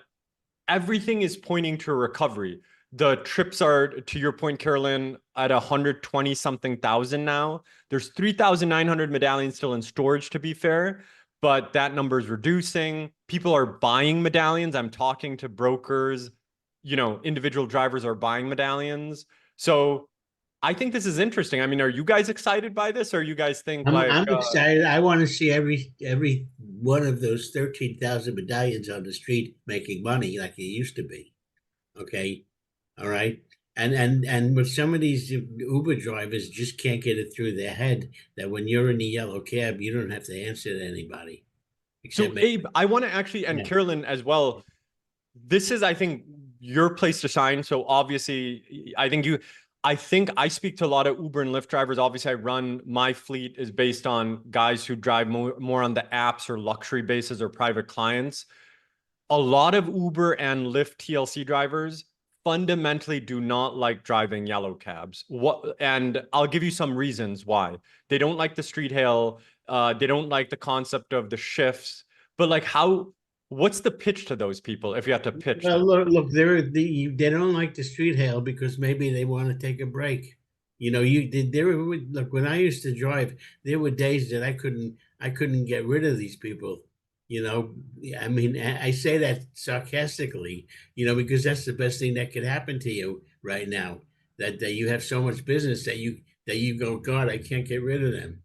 everything is pointing to a recovery. The trips are, to your point, Carolyn, at 120 something thousand now. There's 3,900 medallions still in storage, to be fair, but that number is reducing. People are buying medallions. I'm talking to brokers, individual drivers are buying medallions. So I think this is interesting. I mean, are you guys excited by this, or you guys think I'm excited. I want to see every one of those 13,000 medallions on the street making money like it used to be. Okay. All right. And with some of these Uber drivers just can't get it through their head that when you're in the yellow cab, you don't have to answer to anybody. so Abe, I want to actually, and Carolyn as well, this is, I think, your place to shine. So obviously, I think I speak to a lot of Uber and Lyft drivers. Obviously, my fleet is based on guys who drive more on the apps or luxury bases or private clients. A lot of Uber and Lyft TLC drivers fundamentally do not like driving yellow cabs. And I'll give you some reasons why. They don't like the street hail. They don't like the concept of the shifts. But what's the pitch to those people if you have to pitch Well, them? look, they don't like the street hail because maybe they want to take a break. Look, when I used to drive, there were days that I couldn't get rid of these people. I mean, I say that sarcastically, because that's the best thing that could happen to you right now. That you have so much business that you go, God, I can't get rid of them.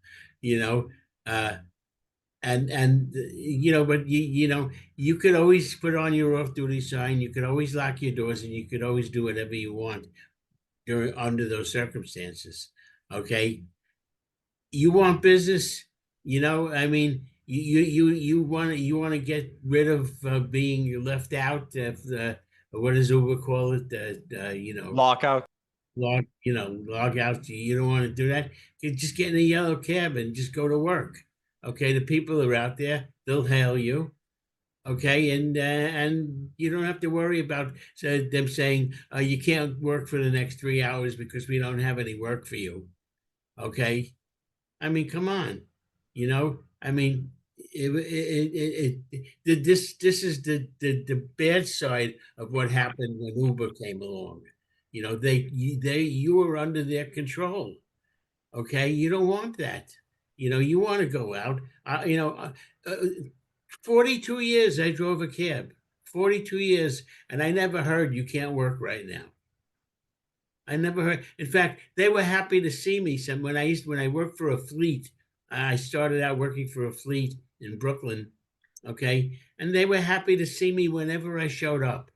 But you could always put on your off-duty sign. You could always lock your doors, and you could always do whatever you want under those circumstances. Okay, you want business, I mean, you want to get rid of being left out of what does Uber call it? Lockout. Log out. You don't want to do that. You just get in a yellow cab and just go to work. Okay, the people are out there. They'll hail you. Okay, and you don't have to worry about them saying you can't work for the next 3 hours because we don't have any work for you. Okay, I mean, come on, I mean, this is the bad side of what happened when Uber came along. You were under their control. Okay, you don't want that. You want to go out. 42 years I drove a cab. 42 years, and I never heard you can't work right now. I never heard. In fact, they were happy to see me. When I worked for a fleet, I started out working for a fleet in Brooklyn. Okay, and they were happy to see me whenever I showed up.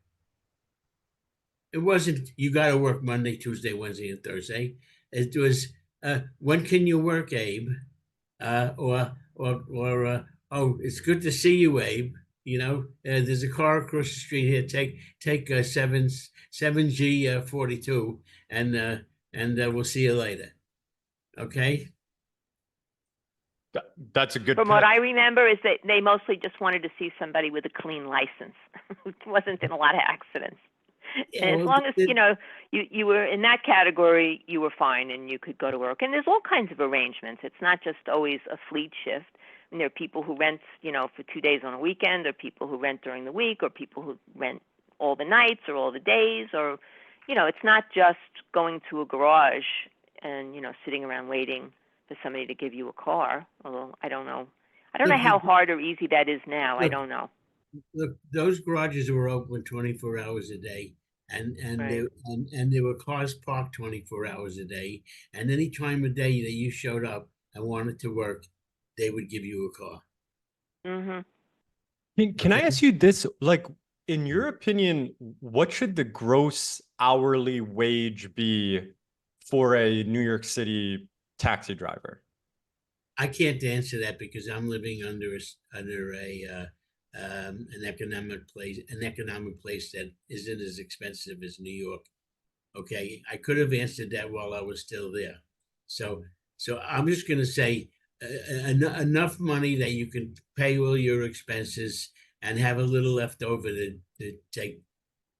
It wasn't you got to work Monday, Tuesday, Wednesday, and Thursday. It was when can you work, Abe? Oh, it's good to see you, Abe. There's a car across the street here. Take 7G 42, and we'll see you later. Okay. That's a good. From what I remember, is that they mostly just wanted to see somebody with a clean license who wasn't in a lot of accidents. Yeah, and as long as you were in that category, you were fine and you could go to work. And there's all kinds of arrangements. It's not just always a fleet shift. And there are people who rent, for 2 days on a weekend, or people who rent during the week, or people who rent all the nights or all the days, or, it's not just going to a garage and, sitting around waiting for somebody to give you a car. Although I don't know. I don't know how hard or easy that is now. I don't know. Look, those garages were open 24 hours a day. And there were cars parked 24 hours a day. And any time of day that you showed up and wanted to work, they would give you a car. Mm-hmm. Can I ask you this? Like, in your opinion, what should the gross hourly wage be for a New York City taxi driver? I can't answer that because I'm living under an economic place that isn't as expensive as New York. Okay, I could have answered that while I was still there. So I'm just going to say enough money that you can pay all your expenses and have a little left over to take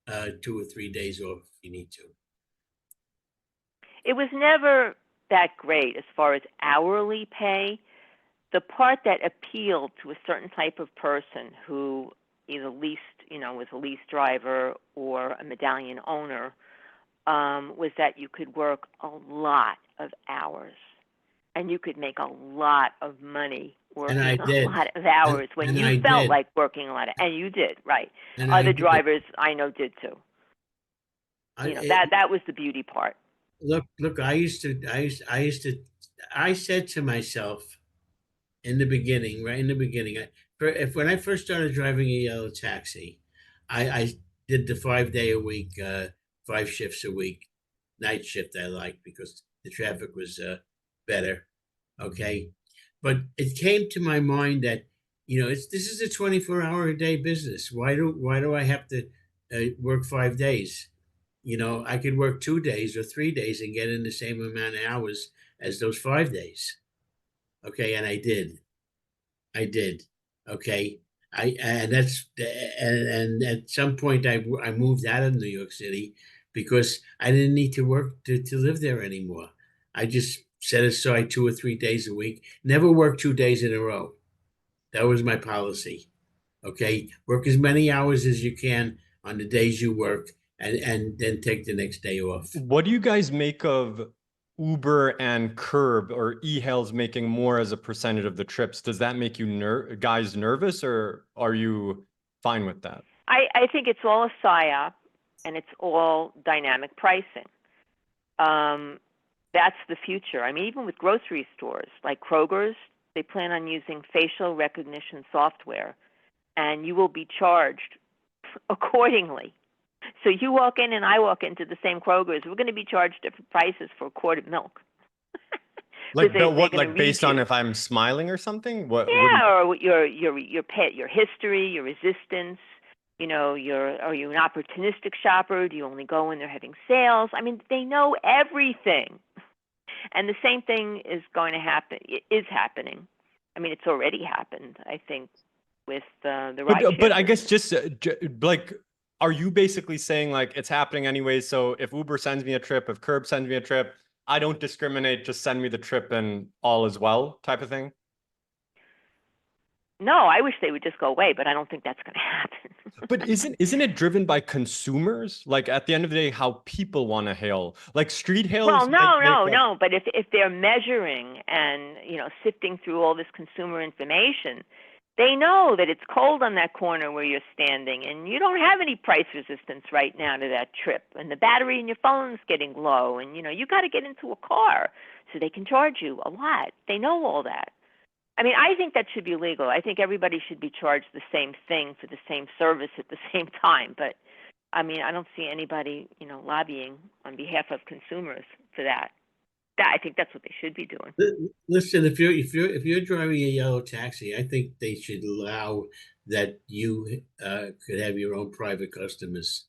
2 or 3 days off if you need to. It was never that great as far as hourly pay. The part that appealed to a certain type of person who either leased, was a lease driver or a Medallion owner, was that you could work a lot of hours and you could make a lot of money working And I a did. lot of hours when And you I felt did. like working a lot of, and you did, right. And I Other did. drivers I know did too. That was the beauty part. Look, I said to myself in the beginning, right in the beginning, when I first started driving a yellow taxi, I did the 5 day a week, 5 shifts a week, night shift I liked because the traffic was better. Okay. But it came to my mind that, this is a 24-hour a day business. Why do I have to work 5 days? I could work 2 days or 3 days and get in the same amount of hours as those 5 days. Okay, and I did. Okay. And at some point I moved out of New York City because I didn't need to work to live there anymore. I just set aside 2 or 3 days a week, never work 2 days in a row. That was my policy. Okay. Work as many hours as you can on the days you work and then take the next day off. What do you guys make of Uber and Curb or e-hails making more as a percentage of the trips? Does that make you guys nervous, or are you fine with that? I think it's all a psyop, and it's all dynamic pricing. That's the future. I mean, even with grocery stores like Kroger's, they plan on using facial recognition software, and you will be charged accordingly. So you walk in and I walk into the same Kroger's, we're going to be charged different prices for a quart of milk. Like based on if I'm smiling or something? Or your pet, your history, your resistance. Are you an opportunistic shopper? Do you only go when they're having sales? I mean, they know everything. And the same thing is going to happen. It is happening. I mean, it's already happened, I think, with the rideshare. But I guess just like, are you basically saying like it's happening anyway? So if Uber sends me a trip, if Curb sends me a trip, I don't discriminate, just send me the trip and all is well type of thing? No, I wish they would just go away, but I don't think that's going to happen. But isn't it driven by consumers? Like at the end of the day, how people want to hail, like street hails? Well, no. But if they're measuring and sifting through all this consumer information, they know that it's cold on that corner where you're standing, and you don't have any price resistance right now to that trip, and the battery in your phone's getting low, and you got to get into a car, so they can charge you a lot. They know all that. I mean, I think that should be legal. I think everybody should be charged the same thing for the same service at the same time. But I mean, I don't see anybody, lobbying on behalf of consumers for that. I think that's what they should be doing. Listen, if you're driving a yellow taxi, I think they should allow that you could have your own private customers.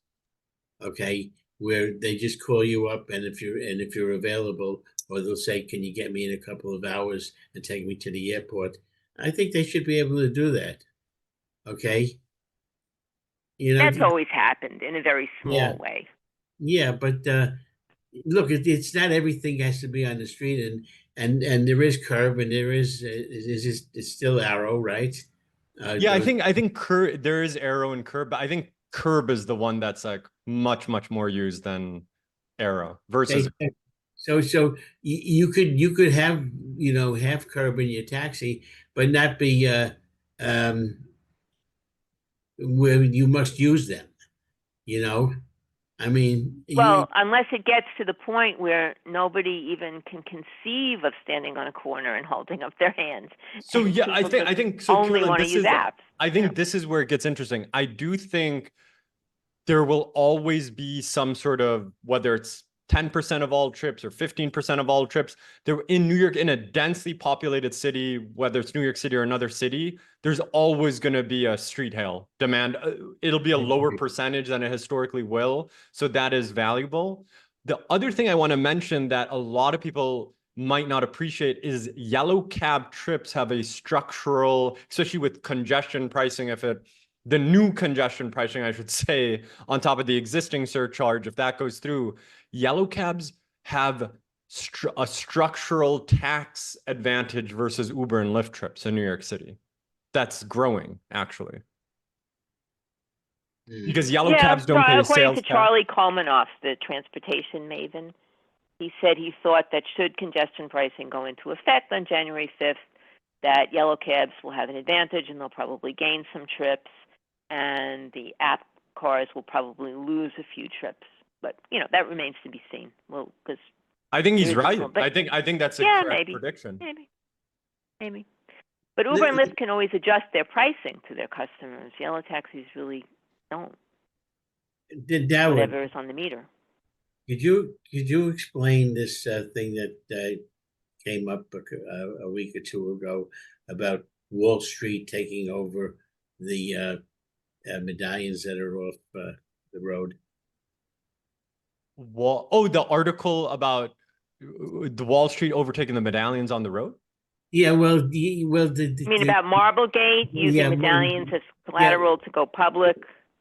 Okay, where they just call you up, and if you're available, or they'll say, "Can you get me in a couple of hours and take me to the airport?" I think they should be able to do that. Okay, that's always happened in a very small way. Yeah, but look, it's not everything has to be on the street, and there is Curb, and there is it's still Arrow, right? Yeah, I think Curb, there is Arrow and Curb, but I think Curb is the one that's like much more used than Arrow versus. So you could have have Curb in your taxi, but not be where you must use them. I mean, well, unless it gets to the point where nobody even can conceive of standing on a corner and holding up their hands. So yeah, I think so. Only want to use apps. I think this is where it gets interesting. I do think there will always be some sort of, whether it's 10% of all trips or 15% of all trips, there in New York, in a densely populated city, whether it's New York City or another city, there's always going to be a street hail demand. It'll be a lower percentage than it historically will. So that is valuable. The other thing I want to mention that a lot of people might not appreciate is yellow cab trips have a structural, especially with congestion pricing, the new congestion pricing, I should say, on top of the existing surcharge, if that goes through, yellow cabs have a structural tax advantage versus Uber and Lyft trips in New York City. That's growing, actually. Because yellow cabs don't pay according sales to tax. Charlie Kolmanoff, the transportation maven, he said he thought that should congestion pricing go into effect on January 5th, that yellow cabs will have an advantage and they'll probably gain some trips, and the app cars will probably lose a few trips. But, you know, that remains to be seen. Well, because I think he's there is a right. small- but- I think that's a Yeah, correct maybe. prediction. Maybe. But Uber and Lyft can always adjust their pricing to their customers. Yellow taxis really don't. Dawood, Whatever is on the meter. could you explain this thing that came up a week or two ago about Wall Street taking over the medallions that are off the road? The article about the Wall Street overtaking the medallions on the road? Yeah, well, You mean about Marblegate using medallions as collateral to go public?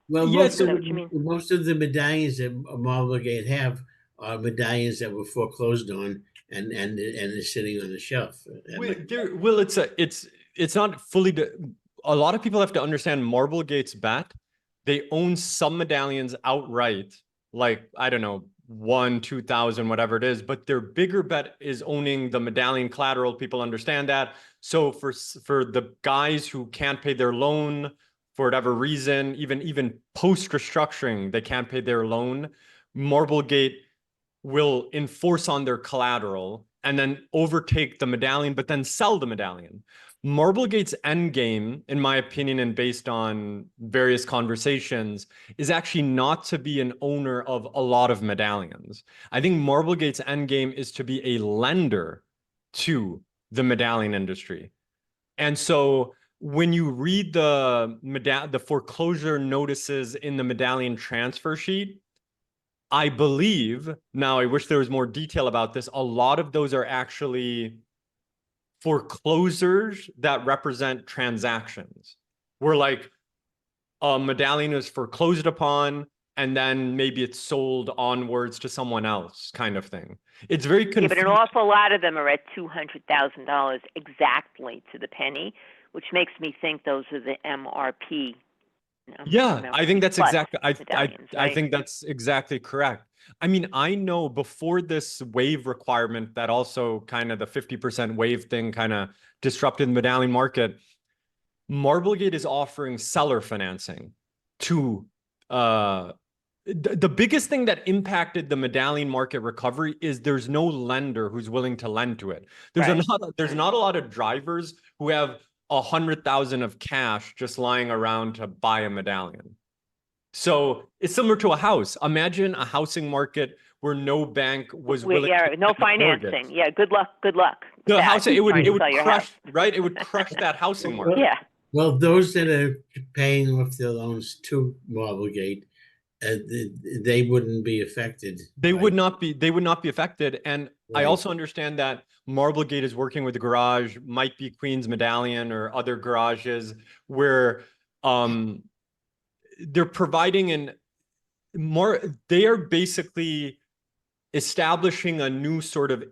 well, Yes, most of the medallions that Marblegate have are medallions that were foreclosed on and are sitting on the shelf. It's not fully. A lot of people have to understand Marblegate's bet. They own some medallions outright, like, I don't know, 1, 2,000, whatever it is, but their bigger bet is owning the medallion collateral. People understand that. So for the guys who can't pay their loan for whatever reason, even post restructuring, they can't pay their loan, Marblegate will enforce on their collateral and then overtake the medallion, but then sell the medallion. Marblegate's end game, in my opinion, and based on various conversations, is actually not to be an owner of a lot of medallions. I think Marblegate's end game is to be a lender to the medallion industry. And so when you read the foreclosure notices in the medallion transfer sheet, I believe, now I wish there was more detail about this, a lot of those are actually foreclosures that represent transactions, where like a medallion is foreclosed upon and then maybe it's sold onwards to someone else, kind of thing. It's very confusing. Yeah, but an awful lot of them are at $200,000 exactly to the penny, which makes me think those are the MRP. Yeah, I think that's exactly. Right? I think that's exactly correct. I mean, I know before this wave requirement that also kind of the 50% wave thing kind of disrupted the medallion market, Marblegate is offering seller financing to the biggest thing that impacted the medallion market recovery is there's no lender who's willing to lend to it. There's not a lot of drivers who have 100,000 of cash just lying around to buy a medallion. So it's similar to a house. Imagine a housing market where no bank was willing. Yeah, no financing. Yeah, good luck. The house, it would crush, right? It would crush that housing market. Yeah. Well, those that are paying off their loans to Marblegate, they wouldn't be affected. They would not be affected. And right. I also understand that Marblegate is working with the garage, might be Queen's Medallion or other garages where they're providing they are basically establishing a new sort of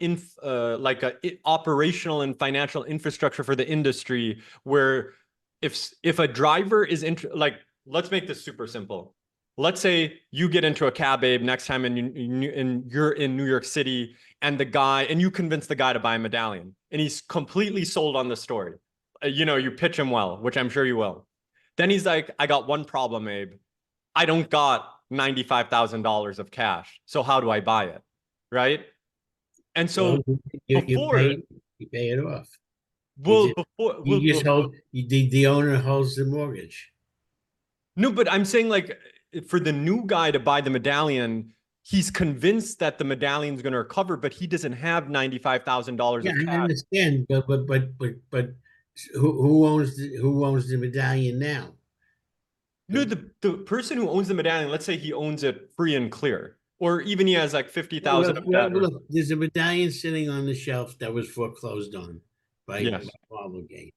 operational and financial infrastructure for the industry where if a driver is let's make this super simple. Let's say you get into a cab, Abe, next time and you're in New York City and you convince the guy to buy a medallion and he's completely sold on the story. You pitch him well, which I'm sure you will. Then he's like, I got one problem, Abe. I don't got $95,000 of cash. So how do I buy it? Right? And so you pay it off. The owner holds the mortgage. No, but I'm saying for the new guy to buy the medallion, he's convinced that the medallion is going to recover, but he doesn't have $95,000 of cash. I understand, but who owns the medallion now? No, the person who owns the medallion, let's say he owns it free and clear, or even he has 50,000 of that. Look, there's a medallion sitting on the shelf that was foreclosed on by Marblegate.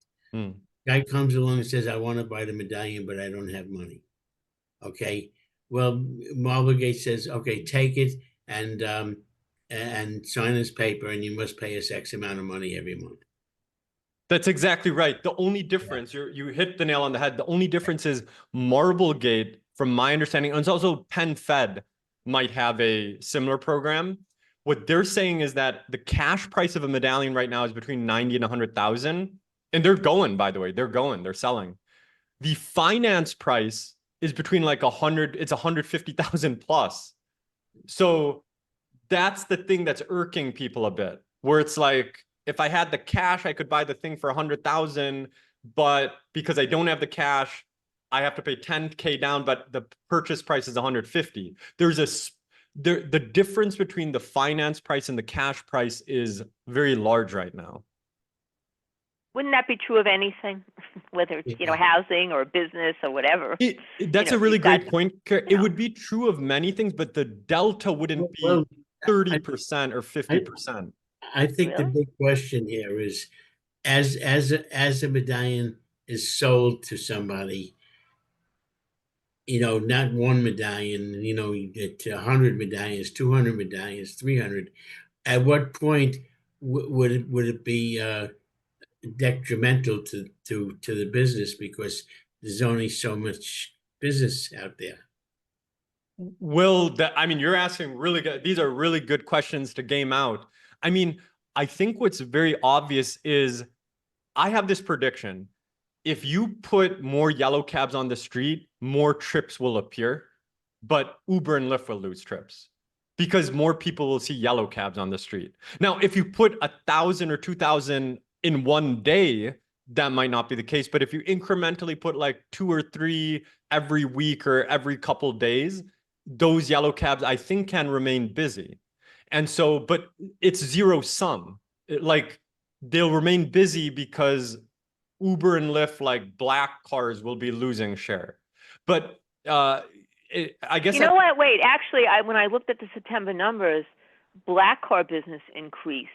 Guy comes along and says, I want to buy the medallion, but I don't have money. Okay. Well, Marblegate says, okay, take it and and sign this paper, and you must pay us X amount of money every month. That's exactly right. The only difference, you hit the nail on the head. The only difference is Marblegate, from my understanding, and it's also Penn Fed might have a similar program. What they're saying is that the cash price of a medallion right now is between 90 and 100,000. And they're going, by the way, they're selling. The finance price is between like 100, it's 150,000 plus. So that's the thing that's irking people a bit, where it's like, if I had the cash, I could buy the thing for 100,000, but because I don't have the cash, I have to pay 10K down, but the purchase price is 150. The difference between the finance price and the cash price is very large right now. Wouldn't that be true of anything, whether it's, housing or business or whatever? That's a really great point. It would be true of many things, but the delta wouldn't be 30% or 50%. I think the big question here is, as a medallion is sold to somebody, not one medallion, you get 100 medallions, 200 medallions, 300. At what point would it be detrimental to the business, because there's only so much business out there? You're asking really good. These are really good questions to game out. I think what's very obvious is I have this prediction. If you put more yellow cabs on the street, more trips will appear, but Uber and Lyft will lose trips because more people will see yellow cabs on the street. Now, if you put 1,000 or 2,000 in one day, that might not be the case. But if you incrementally put like 2 or 3 every week or every couple days, those yellow cabs, I think, can remain busy. And so, but it's zero sum. They'll remain busy because Uber and Lyft, like black cars, will be losing share. But I guess— You know what? Wait, actually, when I looked at the September numbers, black car business increased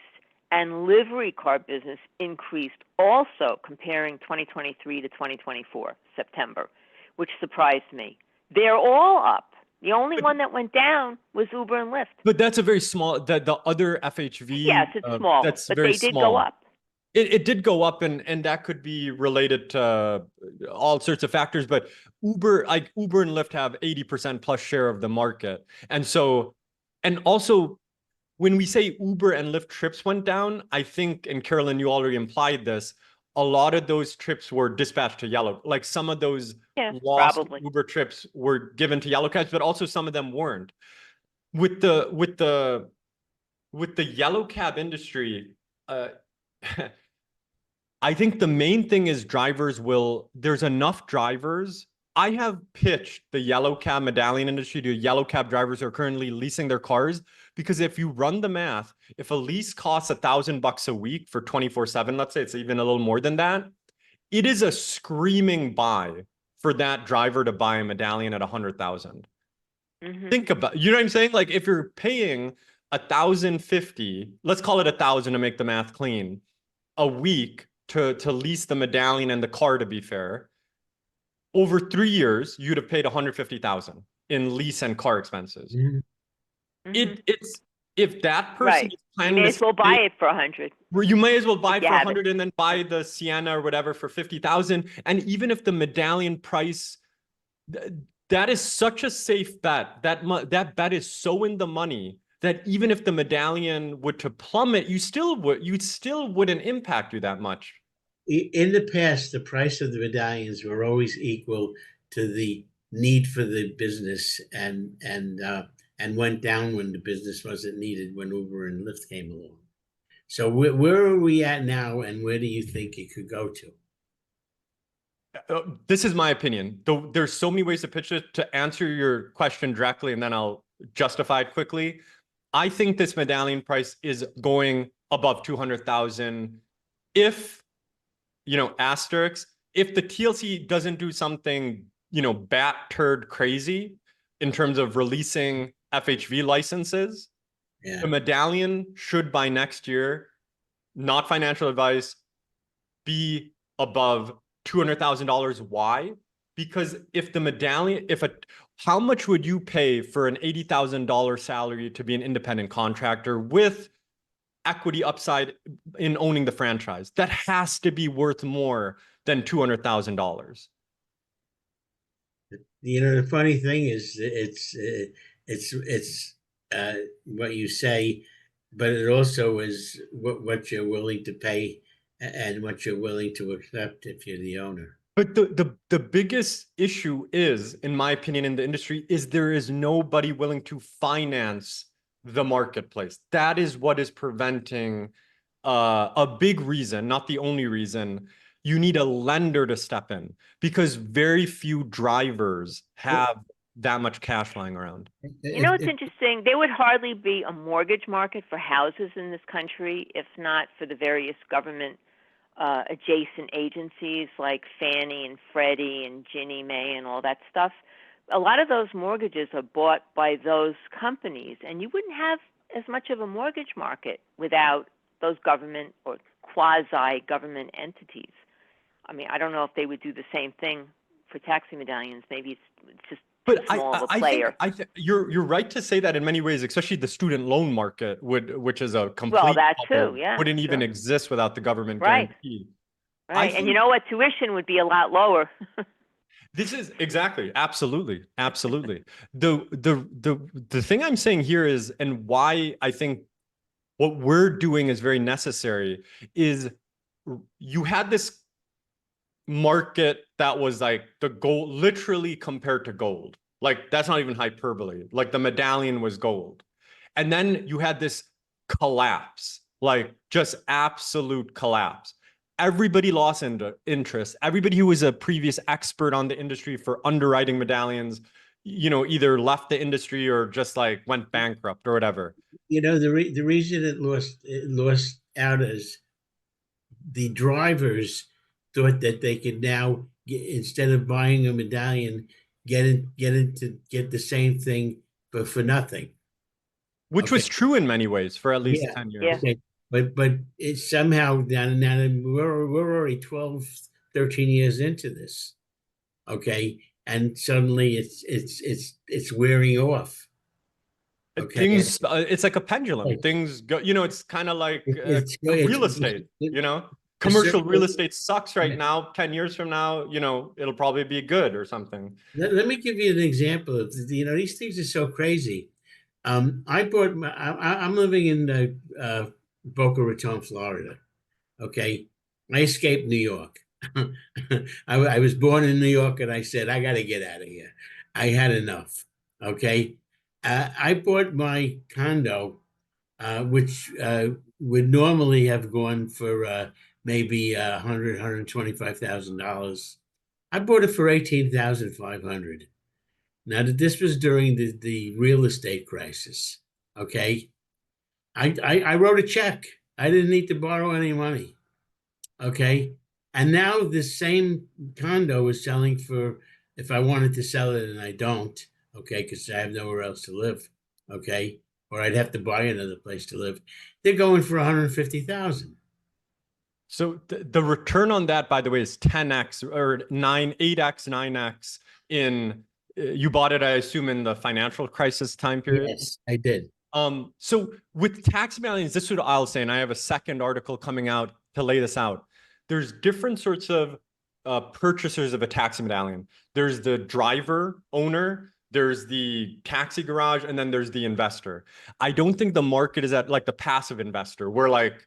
and livery car business increased also, comparing 2023 to 2024, September, which surprised me. They're all up. The only one that went down was Uber and Lyft. But that's a very small, the other FHV. Yes, it's small, that's but very they did small. go up. It did go up, and that could be related to all sorts of factors. But Uber and Lyft have 80% plus share of the market. And so, and also, when we say Uber and Lyft trips went down, I think, and Carolyn, you already implied this, a lot of those trips were dispatched to yellow. Like some of those lost probably. Uber trips were given to yellow cabs, but also some of them weren't. With the yellow cab industry, I think the main thing is there's enough drivers. I have pitched the yellow cab medallion industry to yellow cab drivers who are currently leasing their cars, because if you run the math, if a lease costs $1,000 a week for 24/7, let's say it's even a little more than that, it is a screaming buy for that driver to buy a medallion at 100,000. Think about, you know what I'm saying? Like if you're paying 1,050, let's call it 1,000 to make the math clean, a week to lease the medallion and the car, to be fair, over 3 years, you'd have paid 150,000 in lease and car expenses. It's if that person is planning, you may as well buy it for 100. You may as well buy it for 100 and then buy the Sienna or whatever for 50,000. And even if the medallion price, that is such a safe bet. That bet is so in the money that even if the medallion would to plummet, you still wouldn't impact you that much. In the past, the price of the medallions were always equal to the need for the business, and went down when the business wasn't needed, when Uber and Lyft came along. So where are we at now, and where do you think it could go to? This is my opinion. There's so many ways to pitch it. To answer your question directly, and then I'll justify it quickly, I think this medallion price is going above 200,000 if, asterisk, if the TLC doesn't do something, bat turd crazy in terms of releasing FHV licenses. The medallion should, by next year, not financial advice, be above $200,000. Why? Because if how much would you pay for an $80,000 salary to be an independent contractor with equity upside in owning the franchise? That has to be worth more than $200,000. The funny thing is, it's what you say, but it also is what you're willing to pay and what you're willing to accept if you're the owner. But the biggest issue is, in my opinion, in the industry, is there is nobody willing to finance the marketplace. That is what is preventing a big reason, not the only reason. You need a lender to step in because very few drivers have that much cash lying around. You know, it's interesting. There would hardly be a mortgage market for houses in this country if not for the various government adjacent agencies like Fannie and Freddie and Ginnie Mae and all that stuff. A lot of those mortgages are bought by those companies, and you wouldn't have as much of a mortgage market without those government or quasi-government entities. I mean, I don't know if they would do the same thing for taxi medallions. Maybe it's just too small of a player. I think you're right to say that in many ways, especially the student loan market which is a complete well, that bubble, too, yeah, wouldn't even exist without the government right. guarantee. Right, and you know what? Tuition would be a lot lower. This is exactly, absolutely. The thing I'm saying here is, and why I think what we're doing is very necessary, is you had this market that was like the gold, literally compared to gold. Like that's not even hyperbole. Like the Medallion was gold. And then you had this collapse, like just absolute collapse. Everybody lost interest. Everybody who was a previous expert on the industry for underwriting medallions, either left the industry or just like went bankrupt or whatever. The reason it lost out is the drivers thought that they could now instead of buying a medallion, get the same thing for nothing. Which was true in many ways for at least 10 years. Yeah. Okay. But it's somehow now we're already 12, 13 years into this. Okay. And suddenly it's wearing off. Okay. Things it's like a pendulum. Right. Things go, it's kind of like real estate, commercial real estate sucks right now. 10 years from now, it'll probably be good or something. Let me give you an example of, these things are so crazy. I'm living in Boca Raton, Florida. Okay. I escaped New York. I was born in New York and I said, I got to get out of here. I had enough. Okay. I bought my condo, which would normally have gone for maybe $125,000. I bought it for $18,500. Now that this was during the real estate crisis. Okay. I wrote a check. I didn't need to borrow any money. Okay. And now this same condo is selling for, if I wanted to sell it and I don't, okay, because I have nowhere else to live, okay, or I'd have to buy another place to live, they're going for $150,000. So the return on that, by the way, is 10x or 8x, 9x in, you bought it, I assume, in the financial crisis time period? Yes, I did. So with tax medallions, this is what I'll say, and I have a second article coming out to lay this out. There's different sorts of purchasers of a taxi medallion. There's the driver, owner, there's the taxi garage, and then there's the investor. I don't think the market is at like the passive investor, where like,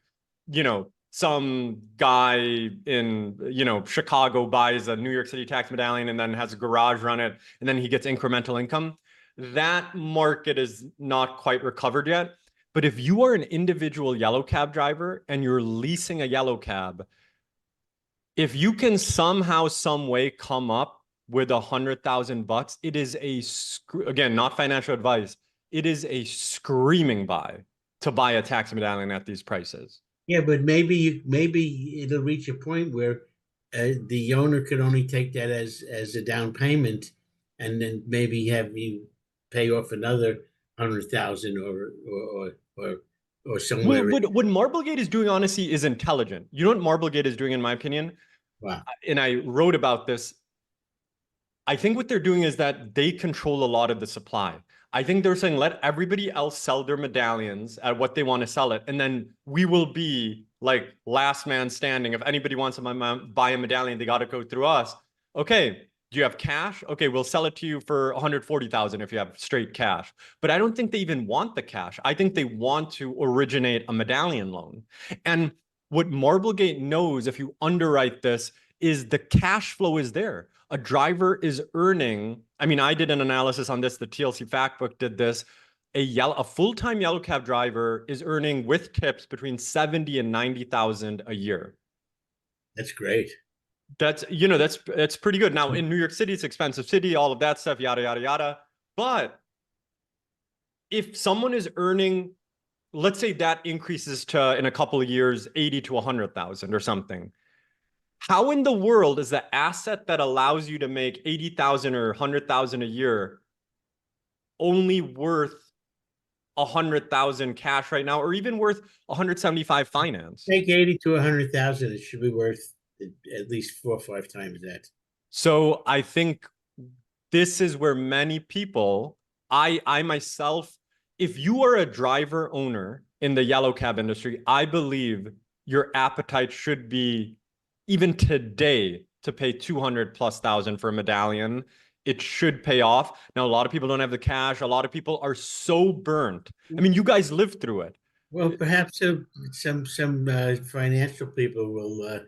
some guy in, Chicago buys a New York City tax medallion and then has a garage run it, and then he gets incremental income. That market is not quite recovered yet. But if you are an individual yellow cab driver and you're leasing a yellow cab, if you can somehow, some way come up with $100,000, it is again, not financial advice. It is a screaming buy to buy a taxi medallion at these prices. Yeah, but maybe it'll reach a point where the owner could only take that as a down payment, and then maybe have you pay off another $100,000 or somewhere. What Marblegate is doing, honestly, is intelligent. You know what Marblegate is doing, in my opinion? Wow. And I wrote about this. I think what they're doing is that they control a lot of the supply. I think they're saying, let everybody else sell their medallions at what they want to sell it. And then we will be like last man standing. If anybody wants to buy a medallion, they got to go through us. Okay, do you have cash? Okay, we'll sell it to you for 140,000 if you have straight cash. But I don't think they even want the cash. I think they want to originate a medallion loan. And what Marblegate knows, if you underwrite this, is the cash flow is there. A driver is earning, I mean, I did an analysis on this, the TLC Factbook did this. A full-time yellow cab driver is earning with tips between 70 and 90,000 a year. That's great. That's, that's pretty good. Now in New York City, it's expensive city, all of that stuff, yada, yada, yada. But if someone is earning, let's say that increases to, in a couple of years, 80 to 100,000 or something. How in the world is the asset that allows you to make 80,000 or 100,000 a year only worth 100,000 cash right now, or even worth 175 finance? Take 80 to 100,000, it should be worth at least 4 or 5 times that. So I think this is where many people, I myself, if you are a driver owner in the yellow cab industry, I believe your appetite should be, even today, to pay 200,000+ for a medallion. It should pay off. Now, a lot of people don't have the cash. A lot of people are so burnt. I mean, you guys lived through it. Well, perhaps some financial people will,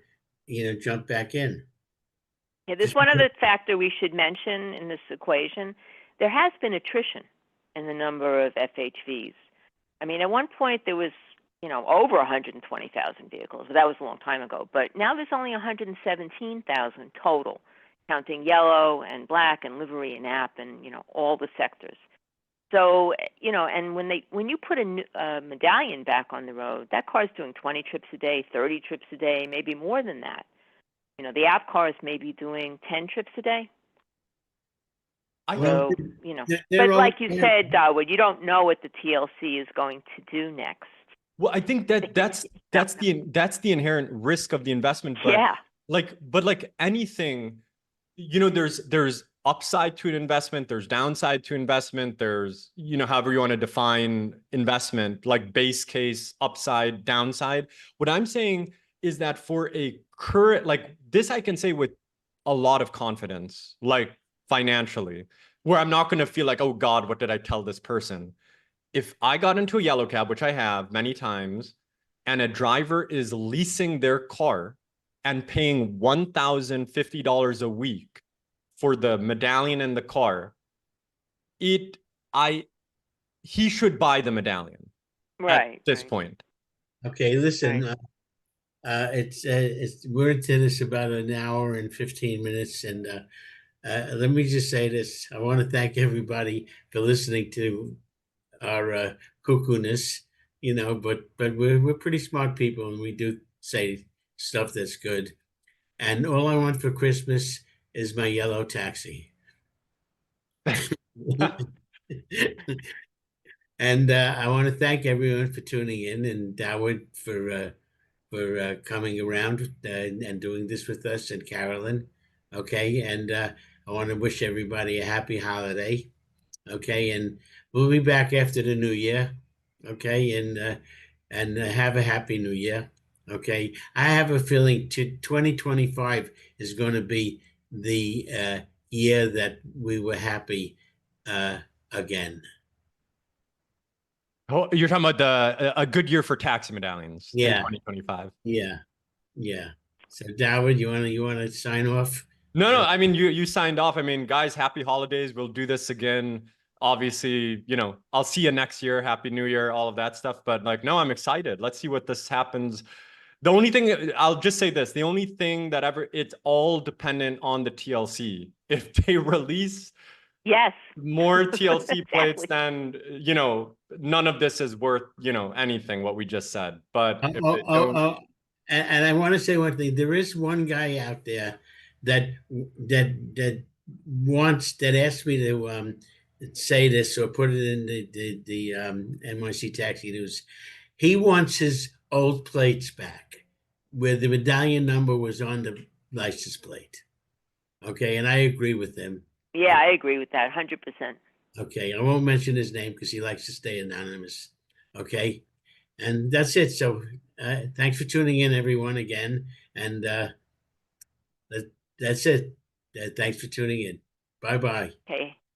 jump back in. Yeah, there's one other factor we should mention in this equation. There has been attrition in the number of FHVs. I mean, at one point there was, over 120,000 vehicles, but that was a long time ago. But now there's only 117,000 total, counting yellow and black and livery and app and, all the sectors. So, and when you put a medallion back on the road, that car's doing 20 trips a day, 30 trips a day, maybe more than that. The app cars may be doing 10 trips a day. So, but like you said, Dawood, you don't know what the TLC is going to do next. Well, I think that's the inherent risk of the investment. But yeah. Like anything, there's upside to an investment, there's downside to investment, there's, however you want to define investment, like base case, upside, downside. What I'm saying is that for a current, like this, I can say with a lot of confidence, like financially, where I'm not going to feel like, oh God, what did I tell this person? If I got into a yellow cab, which I have many times, and a driver is leasing their car and paying $1,050 a week for the medallion and the car, he should buy the medallion at this point. Okay, listen, we're into this about an hour and 15 minutes, and let me just say this: I want to thank everybody for listening to our cuckoo-ness, but we're pretty smart people, and we do say stuff that's good. And all I want for Christmas is my yellow taxi. And I want to thank everyone for tuning in, and Dawood for coming around and doing this with us, and Carolyn. Okay, and I want to wish everybody a happy holiday. Okay, and we'll be back after the new year. Okay, and have a happy new year. Okay, I have a feeling 2025 is going to be the year that we were happy again. Oh, you're talking about a good year for taxi medallions in 2025. Yeah. So Dawood, you want to sign off? No, I mean, you signed off. I mean, guys, happy holidays. We'll do this again. Obviously, I'll see you next year. Happy New Year, all of that stuff. But no, I'm excited. Let's see what this happens. The only thing, I'll just say this, the only thing that it's all dependent on the TLC. If they release more TLC plates, then, none of this is worth, anything, what we just said. But if they don't... And I want to say one thing. There is one guy out there that asked me to say this or put it in the NYC Taxi News. He wants his old plates back, where the medallion number was on the license plate. Okay, and I agree with them. Yeah, I agree with that 100%. Okay, I won't mention his name because he likes to stay anonymous. Okay, and that's it. So thanks for tuning in, everyone, again. And that's it. Thanks for tuning in. Bye-bye. Okay.